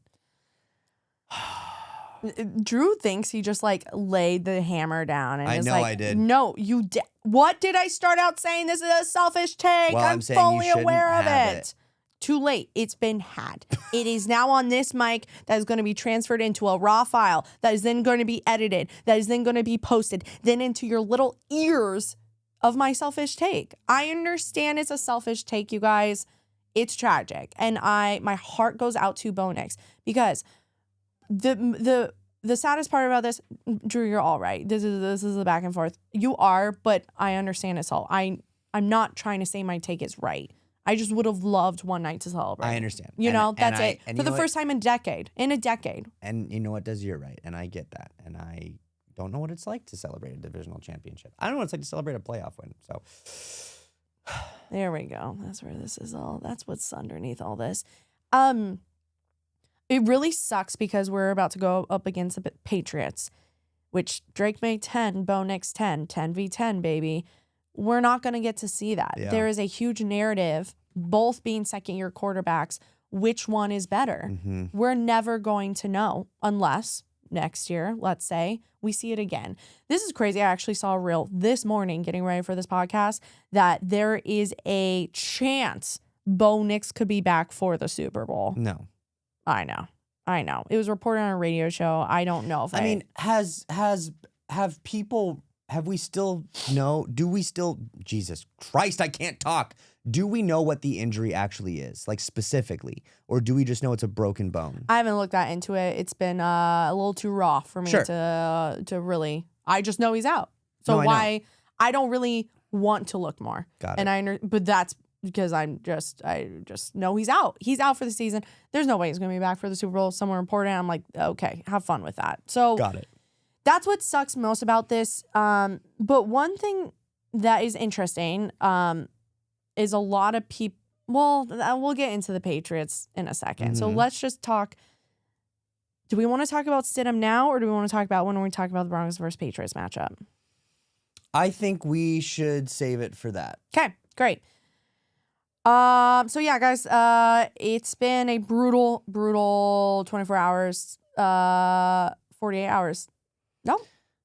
[SPEAKER 1] Drew thinks he just like laid the hammer down and
[SPEAKER 2] I
[SPEAKER 1] is
[SPEAKER 2] know
[SPEAKER 1] like,
[SPEAKER 2] I did.
[SPEAKER 1] No, you did. What did I start out saying? This is a selfish take.
[SPEAKER 2] Well,
[SPEAKER 1] I'm
[SPEAKER 2] saying
[SPEAKER 1] fully
[SPEAKER 2] you shouldn't
[SPEAKER 1] aware of
[SPEAKER 2] have
[SPEAKER 1] it. Too late. It's been had. It is now on this mic that is going to be transferred into a raw file that is then going to be edited, that is then going to be posted, then into your little ears of my selfish take. I understand it's a selfish take, you guys. It's tragic. And my heart goes out to Bo Nix because the saddest part about this, Drew, you're all right. This is a back and forth. You are, but I understand it's all. I'm not trying to say my take is right. I just would have loved one night to celebrate.
[SPEAKER 2] I understand.
[SPEAKER 1] That's it.
[SPEAKER 2] And
[SPEAKER 1] for the first time in a decade.
[SPEAKER 2] And you know what, Des, you're right. And I get that. And I don't know what it's like to celebrate a divisional championship. I don't know what it's like to celebrate a playoff win. So
[SPEAKER 1] there we go. That's where this is all. That's what's underneath all this. It really sucks because we're about to go up against the Patriots, which Drake made 10, Bo Nix 10 v 10, baby. We're not going to get to see that. Yeah. There is a huge narrative, both being second-year quarterbacks, which one is better. Mm-hmm. We're never going to know unless next year, let's say, we see it again. This is crazy. I actually saw a reel this morning getting ready for this podcast that there is a chance Bo Nix could be back for the Super Bowl.
[SPEAKER 2] No.
[SPEAKER 1] I know. It was reported on a radio show. I don't know if
[SPEAKER 2] I mean, do we still, Jesus Christ, I can't talk. Do we know what the injury actually is, like specifically, or do we just know it's a broken bone?
[SPEAKER 1] I haven't looked that into it. It's been a little too raw for me to really. I just know he's out. So I don't really want to look more.
[SPEAKER 2] Got it.
[SPEAKER 1] But that's because I just know he's out. He's out for the season. There's no way he's going to be back for the Super Bowl somewhere important. I'm like, okay, have fun with that. So
[SPEAKER 2] got it.
[SPEAKER 1] That's what sucks most about this. But one thing that is interesting is a lot of people. Well, we'll get into the Patriots in a second. Mm-hmm. So let's just talk. Do we want to talk about Stidham now, or do we want to talk about when we talk about the Broncos versus Patriots matchup?
[SPEAKER 2] I think we should save it for that.
[SPEAKER 1] Okay, great. So yeah, guys, it's been a brutal 24 hours, 48 hours. No,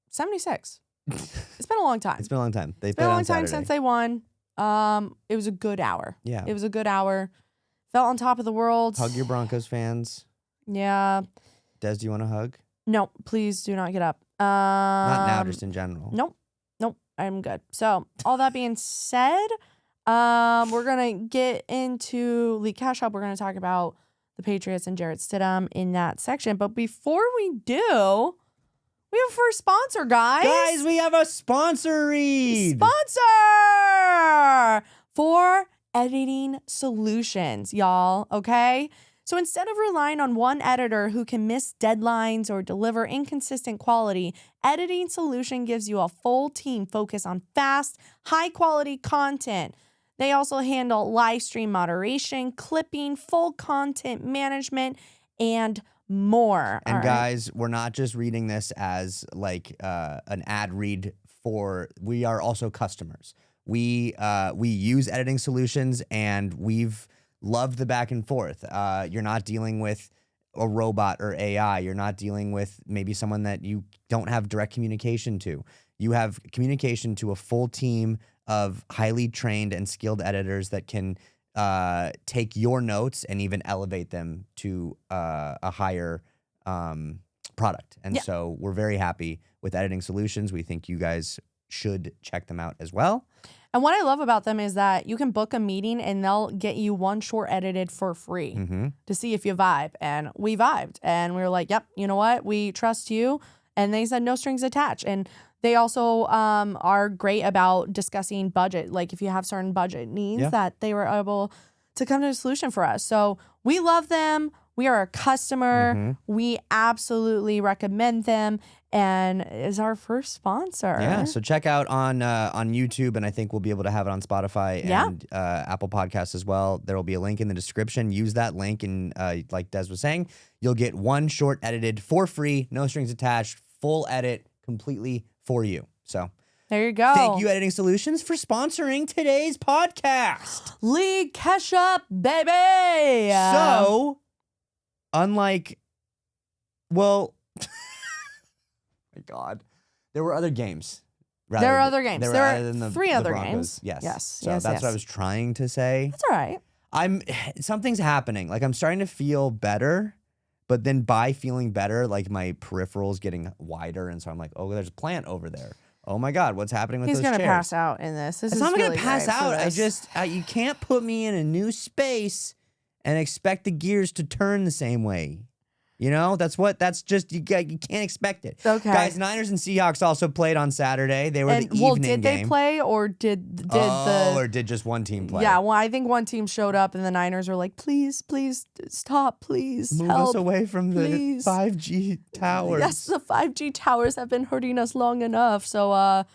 [SPEAKER 1] 76. It's been a long time.
[SPEAKER 2] It's been a long time.
[SPEAKER 1] It's been a long time since they won. It was a good hour.
[SPEAKER 2] Yeah.
[SPEAKER 1] It was a good hour. Felt on top of the world.
[SPEAKER 2] Hug your Broncos fans.
[SPEAKER 1] Yeah.
[SPEAKER 2] Des, do you want a hug?
[SPEAKER 1] No, please do not get up.
[SPEAKER 2] Not now, just in general.
[SPEAKER 1] Nope. I'm good. So all that being said, we're gonna get into League Cash Up. We're gonna talk about the Patriots and Jarrett Stidham in that section. But before we do, we have a first sponsor, guys.
[SPEAKER 2] Guys, we have a sponsor read.
[SPEAKER 1] Sponsor for editing solutions, y'all. Okay. So instead of relying on one editor who can miss deadlines or deliver inconsistent quality, Editing Solution gives you a full team focused on fast, high-quality content. They also handle live stream moderation, clipping, full content management, and more.
[SPEAKER 2] And guys, we're not just reading this as like an ad read we are also customers. We use Editing Solutions, and we've loved the back and forth. You're not dealing with a robot or AI. You're not dealing with maybe someone that you don't have direct communication to. You have communication to a full team of highly trained and skilled editors that can take your notes and even elevate them to a higher product. And so we're very happy with Editing Solutions. We think you guys should check them out as well.
[SPEAKER 1] And what I love about them is that you can book a meeting and they'll get you one short edited for free to see if you vibe. And we vibed. And we were like, yep, you know what? We trust you. And they said no strings attached. And they also are great about discussing budget. Like if you have certain budget needs that they were able to come to a solution for us. So we love them. We are a customer. We absolutely recommend them, and is our first sponsor.
[SPEAKER 2] Yeah, so check out on YouTube, and I think we'll be able to have it on Spotify and Apple Podcasts as well. There will be a link in the description. Use that link, and like Des was saying, you'll get one short edited for free, no strings attached, full edit, completely for you. So
[SPEAKER 1] there you go.
[SPEAKER 2] Thank you, Editing Solutions, for sponsoring today's podcast.
[SPEAKER 1] League Ketchup, baby.
[SPEAKER 2] So, unlike, well, my God, there were other games.
[SPEAKER 1] There are other games. There
[SPEAKER 2] were
[SPEAKER 1] are three other
[SPEAKER 2] Broncos.
[SPEAKER 1] games.
[SPEAKER 2] Yes. So
[SPEAKER 1] yes,
[SPEAKER 2] that's what I was trying to say.
[SPEAKER 1] That's all right.
[SPEAKER 2] Something's happening. Like, I'm starting to feel better, but then by feeling better, like my peripheral's getting wider, and so I'm like, oh, there's a plant over there. Oh my God, what's happening with those chairs?
[SPEAKER 1] He's gonna pass out in this.
[SPEAKER 2] It's not gonna pass out. You can't put me in a new space and expect the gears to turn the same way. You know, that's just you can't expect it.
[SPEAKER 1] Okay,
[SPEAKER 2] guys. Niners and Seahawks also played on Saturday. They were the evening game.
[SPEAKER 1] Did they play or did
[SPEAKER 2] just one team play?
[SPEAKER 1] Yeah, well, I think one team showed up and the Niners were like, please stop, please
[SPEAKER 2] move
[SPEAKER 1] help,
[SPEAKER 2] us away from the 5G towers.
[SPEAKER 1] Yes, the 5G towers have been hurting us long enough. So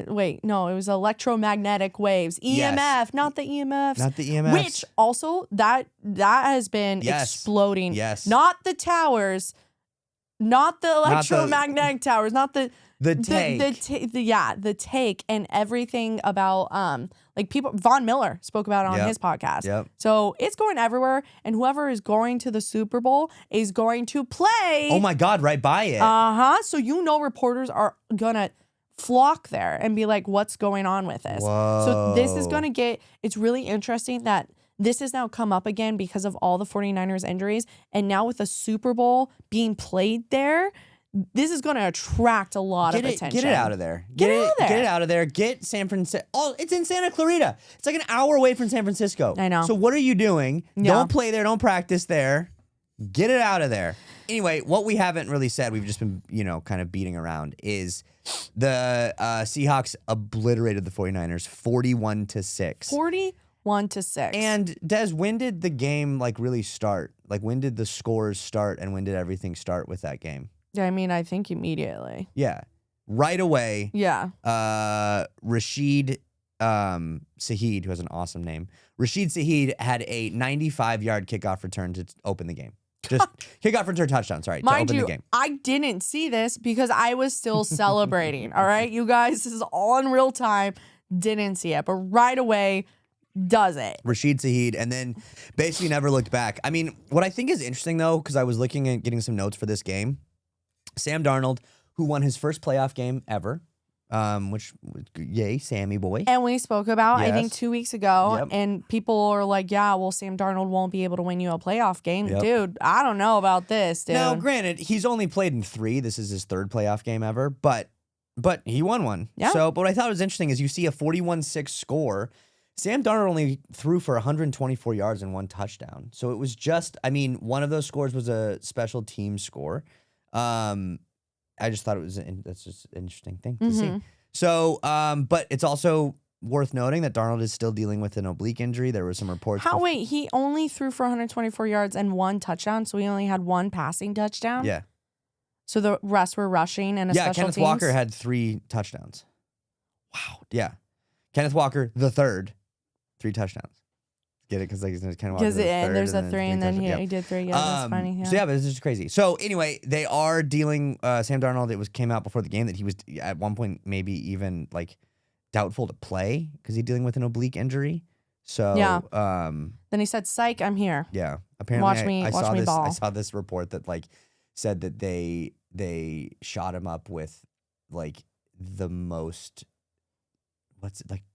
[SPEAKER 1] wait, no, it was electromagnetic waves. EMF,
[SPEAKER 2] Yes.
[SPEAKER 1] Not the EMFs.
[SPEAKER 2] Not the EMFs.
[SPEAKER 1] Which also that has been exploding.
[SPEAKER 2] Yes.
[SPEAKER 1] Not the towers, not the electromagnetic towers, not the
[SPEAKER 2] take.
[SPEAKER 1] The take and everything about like people. Von Miller spoke about it on his podcast.
[SPEAKER 2] Yep.
[SPEAKER 1] So it's going everywhere, and whoever is going to the Super Bowl is going to play.
[SPEAKER 2] Oh my God, right by it.
[SPEAKER 1] So reporters are gonna flock there and be like, what's going on with this?
[SPEAKER 2] Whoa.
[SPEAKER 1] So this is gonna it's really interesting that this has now come up again because of all the 49ers injuries, and now with the Super Bowl being played there, this is going to attract a lot of attention.
[SPEAKER 2] Get it out of there. Get it out of there. Get San Francisco. Oh, it's in Santa Clarita. It's like an hour away from San Francisco.
[SPEAKER 1] I know.
[SPEAKER 2] So what are you doing?
[SPEAKER 1] Yeah.
[SPEAKER 2] Don't play there. Don't practice there. Get it out of there. Anyway, what we haven't really said, we've just been, kind of beating around, is the Seahawks obliterated the 49ers 41-6.
[SPEAKER 1] 41-6.
[SPEAKER 2] And Des, when did the game really start? Like, when did the scores start, and when did everything start with that game?
[SPEAKER 1] I mean, I think immediately.
[SPEAKER 2] Yeah. Right away.
[SPEAKER 1] Yeah.
[SPEAKER 2] Rashid Shaheed, who has an awesome name. Rashid Shaheed had a 95-yard kickoff return to open the game. Just kickoff return touchdown, to open the game.
[SPEAKER 1] I didn't see this because I was still celebrating. All right, you guys, this is all in real time. Didn't see it, but right away does it.
[SPEAKER 2] Rashid Shaheed, and then basically never looked back. I mean, what I think is interesting, though, because I was looking at getting some notes for this game, Sam Darnold, who won his first playoff game ever, which, yay, Sammy boy.
[SPEAKER 1] And we spoke about, I think 2 weeks ago, and people are like, yeah, well, Sam Darnold won't be able to win you a playoff game. Dude, I don't know about this, dude.
[SPEAKER 2] Now, granted, he's only played in 3. This is his 3rd playoff game ever, but he won one.
[SPEAKER 1] Yeah.
[SPEAKER 2] So, but what I thought was interesting is you see a 41-6 score. Sam Darnold only threw for 124 yards and 1 touchdown. So it was just, one of those scores was a special team score. I just thought that's just an interesting thing to see. So, but it's also worth noting that Darnold is still dealing with an oblique injury. There were some reports.
[SPEAKER 1] Wait, he only threw for 124 yards and 1 touchdown, so he only had 1 passing touchdown?
[SPEAKER 2] Yeah.
[SPEAKER 1] So the rest were rushing and special
[SPEAKER 2] Kenneth
[SPEAKER 1] teams?
[SPEAKER 2] Walker had 3 touchdowns.
[SPEAKER 1] Wow.
[SPEAKER 2] Yeah. Kenneth Walker, the 3rd, 3 touchdowns. Get it? Because Kenneth Walker,
[SPEAKER 1] there's a 3 and then he did 3. Yeah, that's funny. Yeah.
[SPEAKER 2] So yeah, but it's just crazy. So anyway, they are dealing. Sam Darnold. Came out before the game that he was at one point maybe even doubtful to play because he's dealing with an oblique injury. So
[SPEAKER 1] then he said, "Psych, I'm here."
[SPEAKER 2] Yeah. Apparently,
[SPEAKER 1] watch me ball.
[SPEAKER 2] I saw this report that said that they shot him up with the most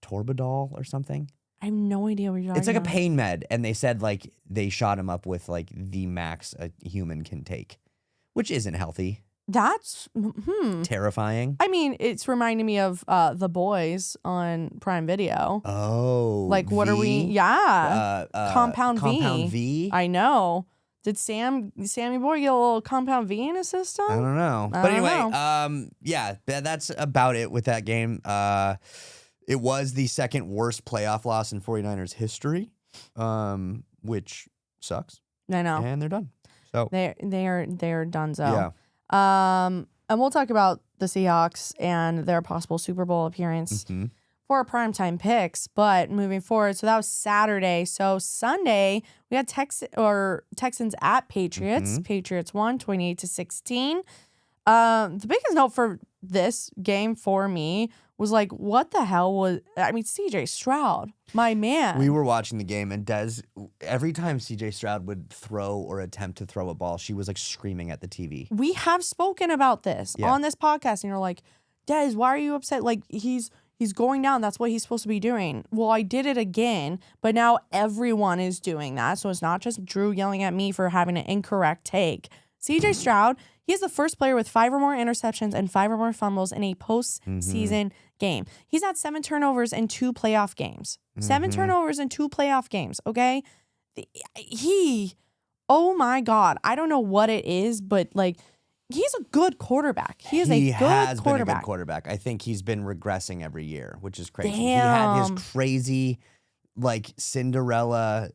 [SPEAKER 2] Torbadol or something.
[SPEAKER 1] I have no idea what you're talking about.
[SPEAKER 2] It's a pain med, and they said they shot him up with the max a human can take, which isn't healthy.
[SPEAKER 1] That's
[SPEAKER 2] terrifying.
[SPEAKER 1] I mean, it's reminding me of The Boys on Prime Video.
[SPEAKER 2] Oh,
[SPEAKER 1] what are we? Yeah, Compound V. I know. Did Sammy Boy get a little Compound V in his system?
[SPEAKER 2] I don't know. But anyway, that's about it with that game. It was the 2nd worst playoff loss in 49ers history, which sucks.
[SPEAKER 1] I know.
[SPEAKER 2] And they're done. So
[SPEAKER 1] they're donezo. Yeah. And we'll talk about the Seahawks and their possible Super Bowl appearance for our primetime picks. But moving forward, so that was Saturday. So Sunday, we had Texans at Patriots. Patriots won 28-16. The biggest note for this game for me was like, what the hell was, CJ Stroud, my man.
[SPEAKER 2] We were watching the game, and Des, every time CJ Stroud would throw or attempt to throw a ball, she was like screaming at the TV.
[SPEAKER 1] We have spoken about this on this podcast, and you're like, Des, why are you upset? Like, he's going down. That's what he's supposed to be doing. Well, I did it again, but now everyone is doing that. So it's not just Drew yelling at me for having an incorrect take. CJ Stroud, he is the first player with 5 or more interceptions and 5 or more fumbles in a postseason game. He's had 7 turnovers in 2 playoff games. 7 turnovers in 2 playoff games, okay? Oh my God. I don't know what it is, but like, he's a good quarterback. He has been a good quarterback.
[SPEAKER 2] I think he's been regressing every year, which is crazy.
[SPEAKER 1] Damn.
[SPEAKER 2] He had his crazy, like, Cinderella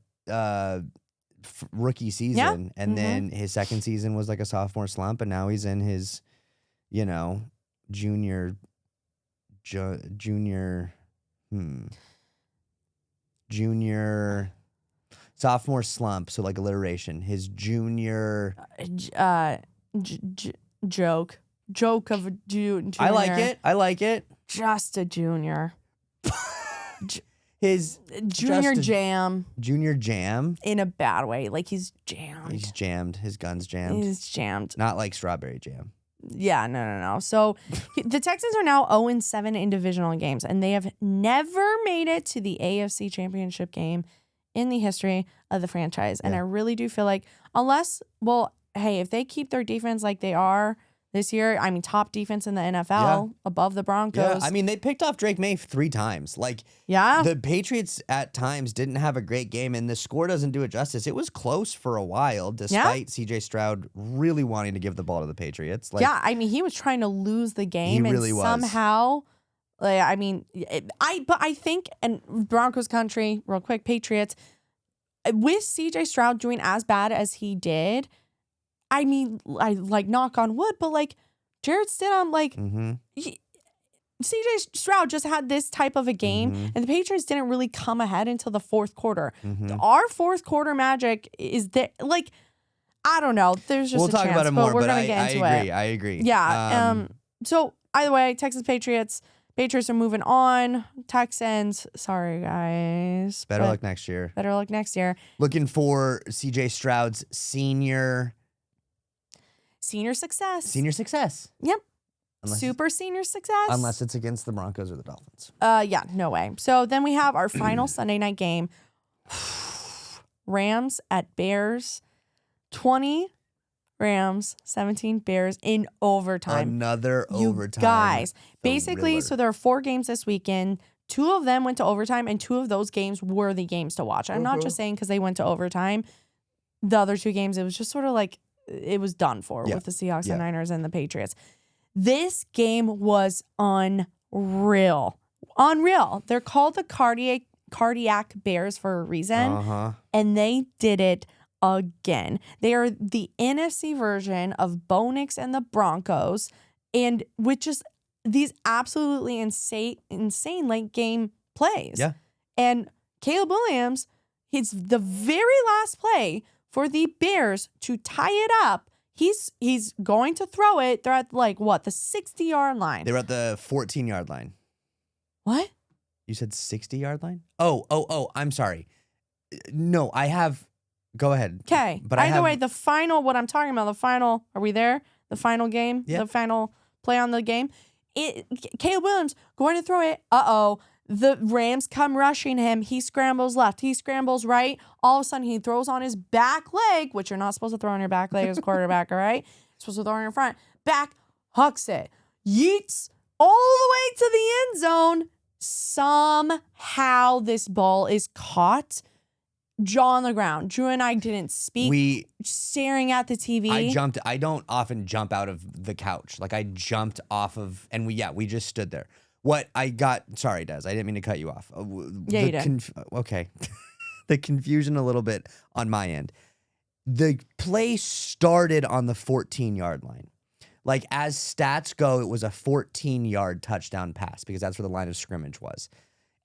[SPEAKER 2] rookie season, and then his second season was like a sophomore slump, and now he's in his, junior sophomore slump. So like alliteration. His junior
[SPEAKER 1] joke of a junior.
[SPEAKER 2] I like it.
[SPEAKER 1] Just a junior.
[SPEAKER 2] His
[SPEAKER 1] junior jam.
[SPEAKER 2] Junior jam?
[SPEAKER 1] In a bad way. Like, he's jammed.
[SPEAKER 2] He's jammed. His gun's jammed.
[SPEAKER 1] He's jammed.
[SPEAKER 2] Not like strawberry jam.
[SPEAKER 1] Yeah, no. So the Texans are now 0-7 in divisional games, and they have never made it to the AFC Championship game in the history of the franchise. And I really do feel like, if they keep their defense like they are this year, top defense in the NFL, above the Broncos.
[SPEAKER 2] Yeah, they picked off Drake May 3 times. The Patriots at times didn't have a great game, and the score doesn't do it justice. It was close for a while, despite CJ Stroud really wanting to give the ball to the Patriots.
[SPEAKER 1] He was trying to lose the game,
[SPEAKER 2] and
[SPEAKER 1] somehow, I think, and Broncos country, real quick, Patriots, with CJ Stroud doing as bad as he did, I knock on wood, but Jarrett Stidham, CJ Stroud just had this type of a game, and the Patriots didn't really come ahead until the fourth quarter. Our fourth quarter magic is there. I don't know. There's just
[SPEAKER 2] we'll talk about it more,
[SPEAKER 1] but we're gonna get into it.
[SPEAKER 2] I agree.
[SPEAKER 1] Yeah. So either way, Texas Patriots are moving on. Texans, sorry guys.
[SPEAKER 2] Better luck next year. Looking for CJ Stroud's senior success.
[SPEAKER 1] Yep. Super senior success.
[SPEAKER 2] Unless it's against the Broncos or the Dolphins.
[SPEAKER 1] Yeah, no way. So then we have our final Sunday night game. Rams at Bears. 20 Rams, 17 Bears in overtime.
[SPEAKER 2] Another overtime.
[SPEAKER 1] Guys, basically, so there are 4 games this weekend. 2 of them went to overtime, and 2 of those games were the games to watch. I'm not just saying because they went to overtime. The other 2 games, it was just sort of like it was done for with the Seahawks and Niners and the Patriots. This game was unreal. They're called the Cardiac Bears for a reason, and they did it again. They are the NFC version of Bo Nix and the Broncos, and with just these absolutely insane late game plays. Yeah. And Caleb Williams, it's the very last play for the Bears to tie it up. He's going to throw it. They're at the 60-yard line.
[SPEAKER 2] They're at the 14-yard line.
[SPEAKER 1] What?
[SPEAKER 2] You said 60-yard line? Oh, I'm sorry. No, I have. Go ahead.
[SPEAKER 1] Okay. But either way, the final, what I'm talking about, are we there? The final game? Yeah. The final play on the game? Caleb Williams going to throw it. The Rams come rushing him. He scrambles left. He scrambles right. All of a sudden, he throws on his back leg, which you're not supposed to throw on your back leg as a quarterback, all right? You're supposed to throw on your front. Back, hucks it. Yeets all the way to the end zone. Somehow this ball is caught. Jaw on the ground. Drew and I didn't speak. Staring at the TV.
[SPEAKER 2] I jumped. I don't often jump out of the couch. I jumped off of, and we just stood there. What I got, sorry, Des, I didn't mean to cut you off.
[SPEAKER 1] Yeah, you did.
[SPEAKER 2] Okay. The confusion a little bit on my end. the play started on the 14-yard line. Like, as stats go, it was a 14-yard touchdown pass because that's where the line of scrimmage was.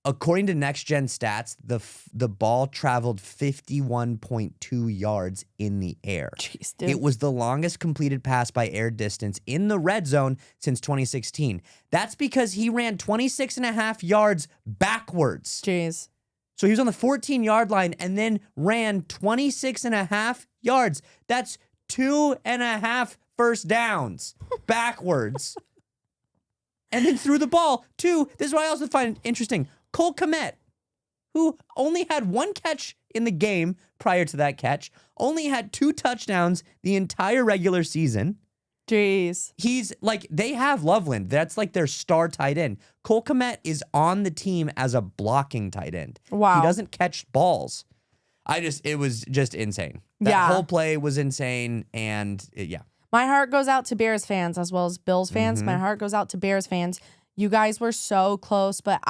[SPEAKER 2] According to Next Gen Stats, the ball traveled 51.2 yards in the air.
[SPEAKER 1] Jeez, dude.
[SPEAKER 2] It was the longest completed pass by air distance in the red zone since 2016. That's because he ran 26.5 yards backwards.
[SPEAKER 1] Jeez.
[SPEAKER 2] So he was on the 14-yard line and then ran 26.5 yards. That's 2.5 first downs backwards. And then threw the ball to, this is what I also find interesting, Cole Kmet, who only had one catch in the game prior to that catch, only had 2 touchdowns the entire regular season.
[SPEAKER 1] Jeez.
[SPEAKER 2] He's like, they have Loveland. That's like their star tight end. Cole Kmet is on the team as a blocking tight end.
[SPEAKER 1] Wow.
[SPEAKER 2] He doesn't catch balls. It was just insane. That whole play was insane. And yeah.
[SPEAKER 1] My heart goes out to Bears fans as well as Bills fans.
[SPEAKER 2] Mm-hmm.
[SPEAKER 1] My heart goes out to Bears fans. You guys were so close, but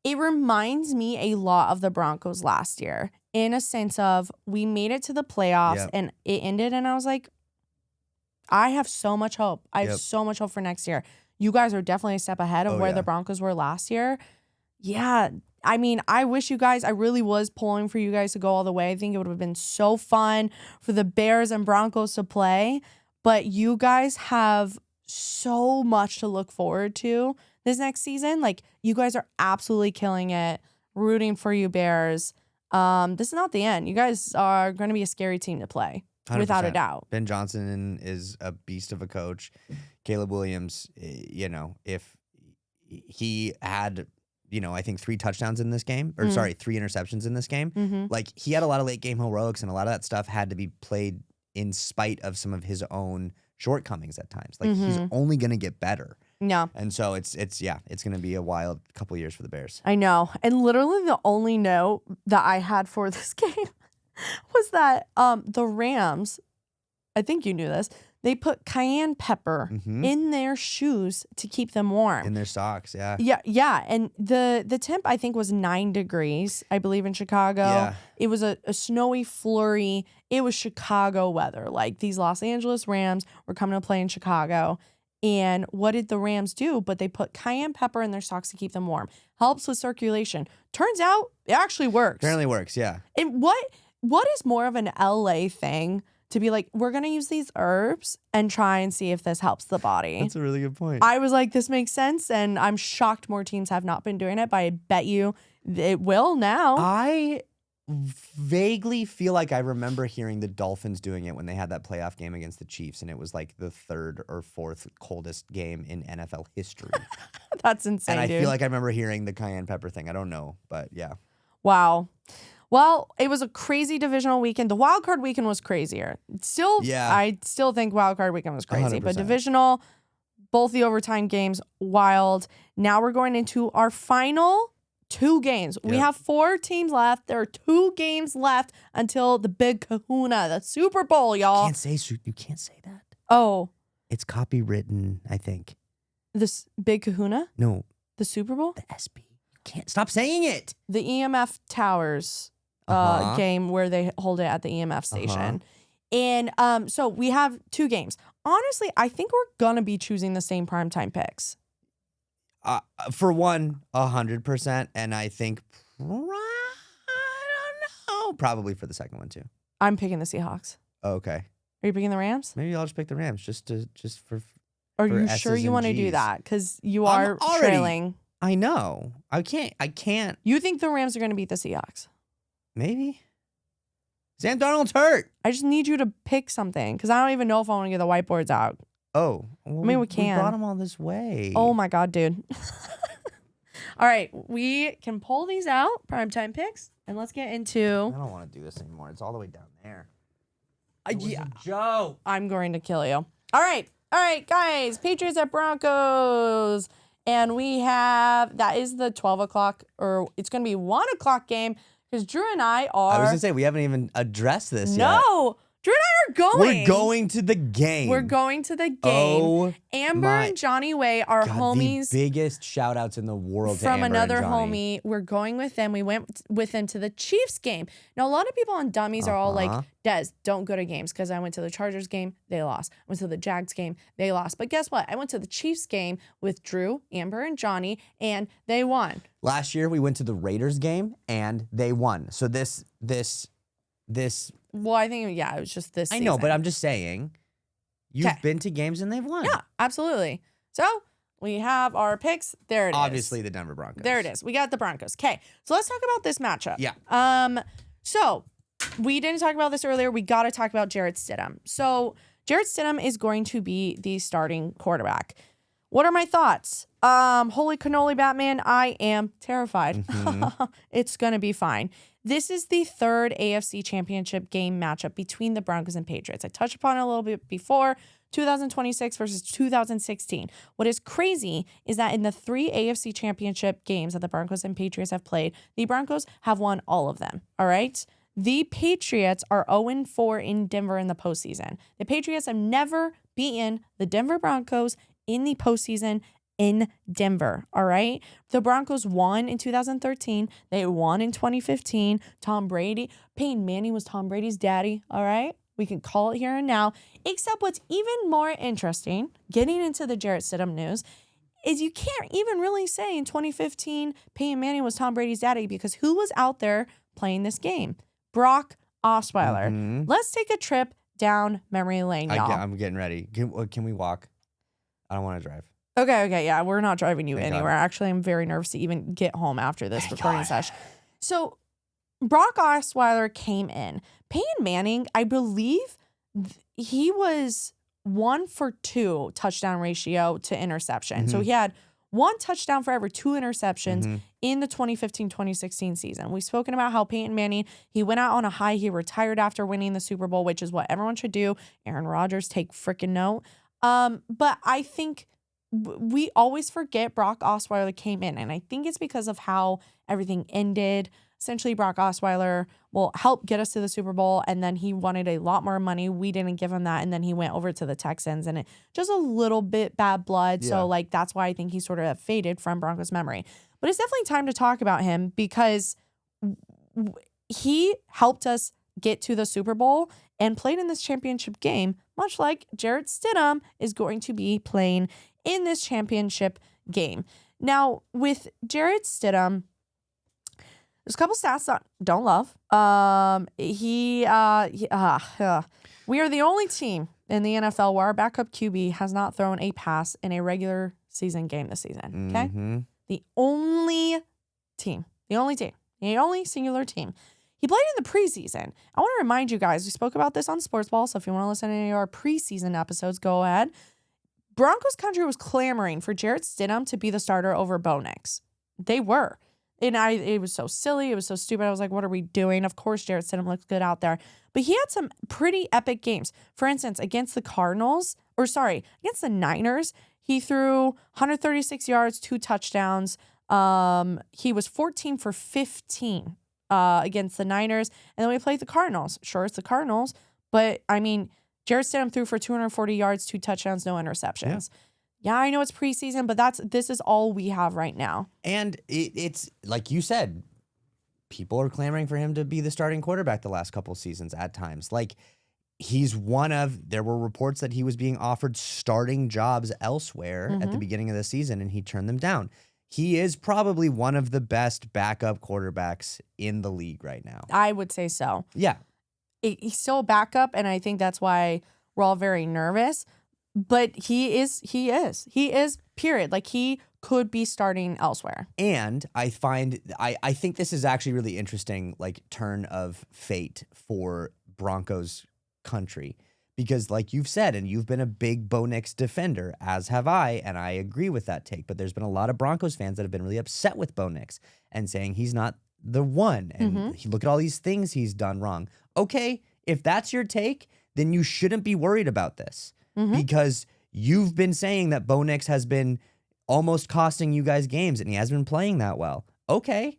[SPEAKER 1] it reminds me a lot of the Broncos last year in a sense of we made it to the playoffs and it ended and I was like, I have so much hope. I have so much hope for next year. You guys are definitely a step ahead of where the Broncos were last year. Yeah. I mean, I really was pulling for you guys to go all the way. I think it would have been so fun for the Bears and Broncos to play. But you guys have so much to look forward to this next season. Like, you guys are absolutely killing it. Rooting for you, Bears. This is not the end. You guys are going to be a scary team to play, 100%. Without a doubt.
[SPEAKER 2] Ben Johnson is a beast of a coach. Caleb Williams, if he had, I think 3 touchdowns in this game, or 3 interceptions in this game.
[SPEAKER 1] Mm-hmm.
[SPEAKER 2] Like, he had a lot of late game heroics, and a lot of that stuff had to be played in spite of some of his own shortcomings at times. Like, he's only going to get better.
[SPEAKER 1] Yeah.
[SPEAKER 2] And so it's going to be a wild couple years for the Bears.
[SPEAKER 1] I know. And literally the only note that I had for this game was that the Rams, I think you knew this, they put cayenne pepper in their shoes to keep them warm.
[SPEAKER 2] In their socks, yeah.
[SPEAKER 1] Yeah. And the temp, I think, was 9 degrees, I believe, in Chicago.
[SPEAKER 2] Yeah.
[SPEAKER 1] It was a snowy flurry. It was Chicago weather. Like, these Los Angeles Rams were coming to play in Chicago. And what did the Rams do? But they put cayenne pepper in their socks to keep them warm. Helps with circulation. Turns out it actually works.
[SPEAKER 2] Apparently works, yeah.
[SPEAKER 1] And what is more of an LA thing to be like, we're going to use these herbs and try and see if this helps the body?
[SPEAKER 2] That's a really good point.
[SPEAKER 1] I was like, this makes sense. And I'm shocked more teams have not been doing it, but I bet you it will now.
[SPEAKER 2] I vaguely feel like I remember hearing the Dolphins doing it when they had that playoff game against the Chiefs, and it was like the 3rd or 4th coldest game in NFL history.
[SPEAKER 1] That's insane,
[SPEAKER 2] and I
[SPEAKER 1] dude.
[SPEAKER 2] feel like I remember hearing the cayenne pepper thing. I don't know, but yeah.
[SPEAKER 1] Wow. Well, it was a crazy divisional weekend. The wild card weekend was crazier. I still think wild card weekend was crazy,
[SPEAKER 2] 100%.
[SPEAKER 1] But divisional, both the overtime games, wild. Now we're going into our final 2 games. We have 4 teams left. There are 2 games left until the big kahuna, the Super Bowl, y'all.
[SPEAKER 2] You can't say that.
[SPEAKER 1] Oh.
[SPEAKER 2] It's copywritten, I think.
[SPEAKER 1] This big kahuna?
[SPEAKER 2] No.
[SPEAKER 1] The Super Bowl?
[SPEAKER 2] The SB. You can't stop saying it.
[SPEAKER 1] The EMF Towers game where they hold it at the EMF station. And so we have 2 games. Honestly, I think we're going to be choosing the same primetime picks.
[SPEAKER 2] For one, 100%, and I think I don't know, probably for the second one too.
[SPEAKER 1] I'm picking the Seahawks.
[SPEAKER 2] Okay.
[SPEAKER 1] Are you picking the Rams?
[SPEAKER 2] Maybe I'll just pick the Rams just for.
[SPEAKER 1] Are you sure you want to do that? Because you are trailing.
[SPEAKER 2] I know. I can't.
[SPEAKER 1] You think the Rams are going to beat the Seahawks?
[SPEAKER 2] Maybe. Sam Darnold's hurt.
[SPEAKER 1] I just need you to pick something because I don't even know if I want to get the whiteboards out.
[SPEAKER 2] Oh. Well,
[SPEAKER 1] I mean, we can.
[SPEAKER 2] We brought them all this way.
[SPEAKER 1] Oh, my God, dude. All right. We can pull these out, primetime picks, and let's get into...
[SPEAKER 2] I don't want to do this anymore. It's all the way down there.
[SPEAKER 1] Yeah.
[SPEAKER 2] Joe.
[SPEAKER 1] I'm going to kill you. All right, guys. Patriots at Broncos. And we have... That is the 12 o'clock, or it's going to be 1 o'clock game because Drew and I are...
[SPEAKER 2] I was going to say, we haven't even addressed this yet.
[SPEAKER 1] No. Drew and I are going.
[SPEAKER 2] We're going to the game.
[SPEAKER 1] We're going to the game.
[SPEAKER 2] Oh,
[SPEAKER 1] Amber and Johnny Way are homies.
[SPEAKER 2] The biggest shout outs in the world to
[SPEAKER 1] from
[SPEAKER 2] Amber
[SPEAKER 1] another
[SPEAKER 2] and Johnny.
[SPEAKER 1] homie. We're going with them. We went with them to the Chiefs game. Now, a lot of people on Dummies are all like, Des, don't go to games because I went to the Chargers game. They lost. I went to the Jags game. They lost. But guess what? I went to the Chiefs game with Drew, Amber, and Johnny, and they won.
[SPEAKER 2] Last year, we went to the Raiders game, and they won. So this.
[SPEAKER 1] Well, I think, yeah, it was just this season.
[SPEAKER 2] I know, but I'm just saying, you've been to games and they've won.
[SPEAKER 1] Yeah, absolutely. So we have our picks. There it is.
[SPEAKER 2] Obviously, the Denver Broncos.
[SPEAKER 1] There it is. We got the Broncos. Okay, so let's talk about this matchup.
[SPEAKER 2] Yeah.
[SPEAKER 1] So we didn't talk about this earlier. We got to talk about Jarrett Stidham. So Jarrett Stidham is going to be the starting quarterback. What are my thoughts? Holy cannoli, Batman. I am terrified. Mm-hmm. It's going to be fine. This is the third AFC Championship game matchup between the Broncos and Patriots. I touched upon it a little bit before, 2026 versus 2016. What is crazy is that in the 3 AFC Championship games that the Broncos and Patriots have played, the Broncos have won all of them, all right? The Patriots are 0-4 in Denver in the postseason. The Patriots have never beaten the Denver Broncos in the postseason in Denver, all right? The Broncos won in 2013. They won in 2015. Tom Brady, Peyton Manning was Tom Brady's daddy, all right? We can call it here and now. Except what's even more interesting, getting into the Jarrett Stidham news, is you can't even really say in 2015 Peyton Manning was Tom Brady's daddy because who was out there playing this game? Brock Osweiler. Mm-hmm. Let's take a trip down memory lane, y'all.
[SPEAKER 2] I'm getting ready. Can we walk? I don't want to drive.
[SPEAKER 1] Okay, yeah, we're not driving you anywhere. Actually, I'm very nervous to even get home after this recording session. So, Brock Osweiler came in. Peyton Manning, I believe he was 1 for 2 touchdown ratio to interception. Mm-hmm. So, he had 1 touchdown for every 2 interceptions in the 2015-2016 season. We've spoken about how Peyton Manning, he went out on a high. He retired after winning the Super Bowl, which is what everyone should do. Aaron Rodgers, take freaking note. But I think we always forget Brock Osweiler came in, and I think it's because of how everything ended. Essentially, Brock Osweiler will help get us to the Super Bowl, and then he wanted a lot more money. We didn't give him that, and then he went over to the Texans, and it just a little bit bad blood. Yeah. So, that's why I think he sort of faded from Broncos memory. But it's definitely time to talk about him because he helped us get to the Super Bowl and played in this championship game, much like Jarrett Stidham is going to be playing in this championship game. Now, with Jarrett Stidham, there's a couple stats that I don't love. We are the only team in the NFL where our backup QB has not thrown a pass in a regular season game this season. Okay? Mm-hmm. The only singular team. He played in the preseason. I want to remind you guys, we spoke about this on Sportsball, so if you want to listen to any of our preseason episodes, go ahead. Broncos country was clamoring for Jarrett Stidham to be the starter over Bo Nix. They were. And it was so silly. It was so stupid. I was like, what are we doing? Of course, Jarrett Stidham looks good out there. But he had some pretty epic games. For instance, against the Niners, he threw 136 yards, 2 touchdowns. He was 14 for 15 against the Niners. And then we played the Cardinals. Sure, it's the Cardinals. But, I mean, Jarrett Stidham threw for 240 yards, 2 touchdowns, no interceptions. Yeah, I know it's preseason, but this is all we have right now.
[SPEAKER 2] And it's like you said, people are clamoring for him to be the starting quarterback the last couple of seasons at times. Like, there were reports that he was being offered starting jobs elsewhere at the beginning of the season, and he turned them down. He is probably one of the best backup quarterbacks in the league right now.
[SPEAKER 1] I would say so.
[SPEAKER 2] Yeah.
[SPEAKER 1] He's still a backup, and I think that's why we're all very nervous. But he is, period. Like, he could be starting elsewhere.
[SPEAKER 2] And I think this is actually really interesting, like, turn of fate for Broncos country. Because like you've said, and you've been a big Bo Nix defender, as have I, and I agree with that take. But there's been a lot of Broncos fans that have been really upset with Bo Nix and saying he's not the one. And look at all these things he's done wrong. Okay, if that's your take, then you shouldn't be worried about this. Because you've been saying that Bo Nix has been almost costing you guys games and he hasn't been playing that well. Okay,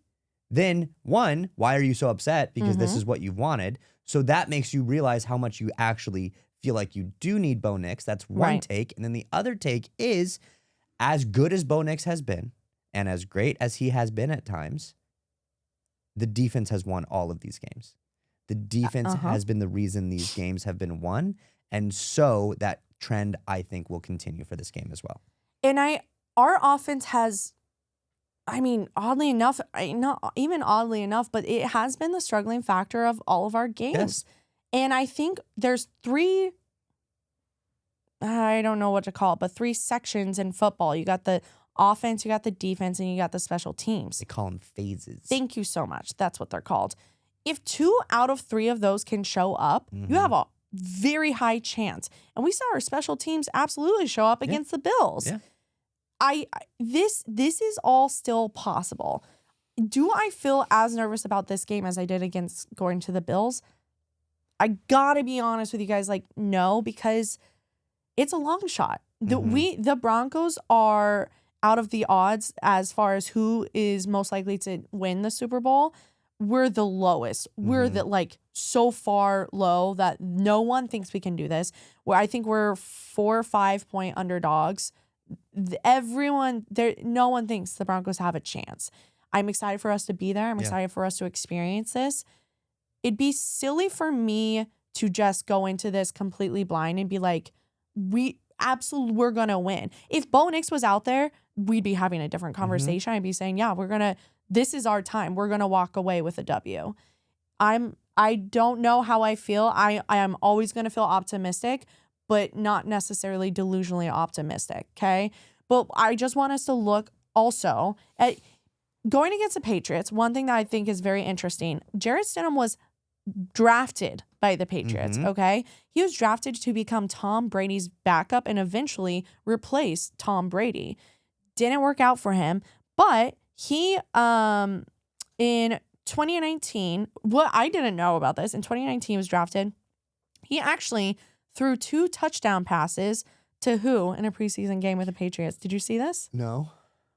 [SPEAKER 2] then one, why are you so upset? Because this is what you've wanted. So that makes you realize how much you actually feel like you do need Bo Nix. That's one take. And then the other take is, as good as Bo Nix has been and as great as he has been at times, the defense has won all of these games. The defense has been the reason these games have been won. And so that trend, I think, will continue for this game as well.
[SPEAKER 1] And our offense has, oddly enough, not even oddly enough, but it has been the struggling factor of all of our games.
[SPEAKER 2] Yes.
[SPEAKER 1] And I think there's three, I don't know what to call it, but three sections in football. You got the offense, you got the defense, and you got the special teams.
[SPEAKER 2] They call them phases.
[SPEAKER 1] Thank you so much. That's what they're called. If 2 out of 3 of those can show up, you have a very high chance. And we saw our special teams absolutely show up against the Bills.
[SPEAKER 2] Yeah.
[SPEAKER 1] This is all still possible. Do I feel as nervous about this game as I did against going to the Bills? I gotta be honest with you guys, no, because it's a long shot. The Broncos are out of the odds as far as who is most likely to win the Super Bowl. We're the lowest. We're so far low that no one thinks we can do this. Where I think we're 4 or 5 point underdogs. No one thinks the Broncos have a chance. I'm excited for us to be there. I'm excited for us to experience this. It'd be silly for me to just go into this completely blind and be like, we're going to win. If Bo Nix was out there, we'd be having a different conversation. I'd be saying, this is our time. We're going to walk away with a W. I don't know how I feel. I am always going to feel optimistic, but not necessarily delusionally optimistic, okay? But I just want us to look also at going against the Patriots. One thing that I think is very interesting, Jarrett Stidham was drafted by the Patriots, okay? He was drafted to become Tom Brady's backup and eventually replace Tom Brady. Didn't work out for him, but he, in 2019, what I didn't know about this, in 2019 he was drafted. He actually threw 2 touchdown passes to who in a preseason game with the Patriots? Did you see this?
[SPEAKER 2] No.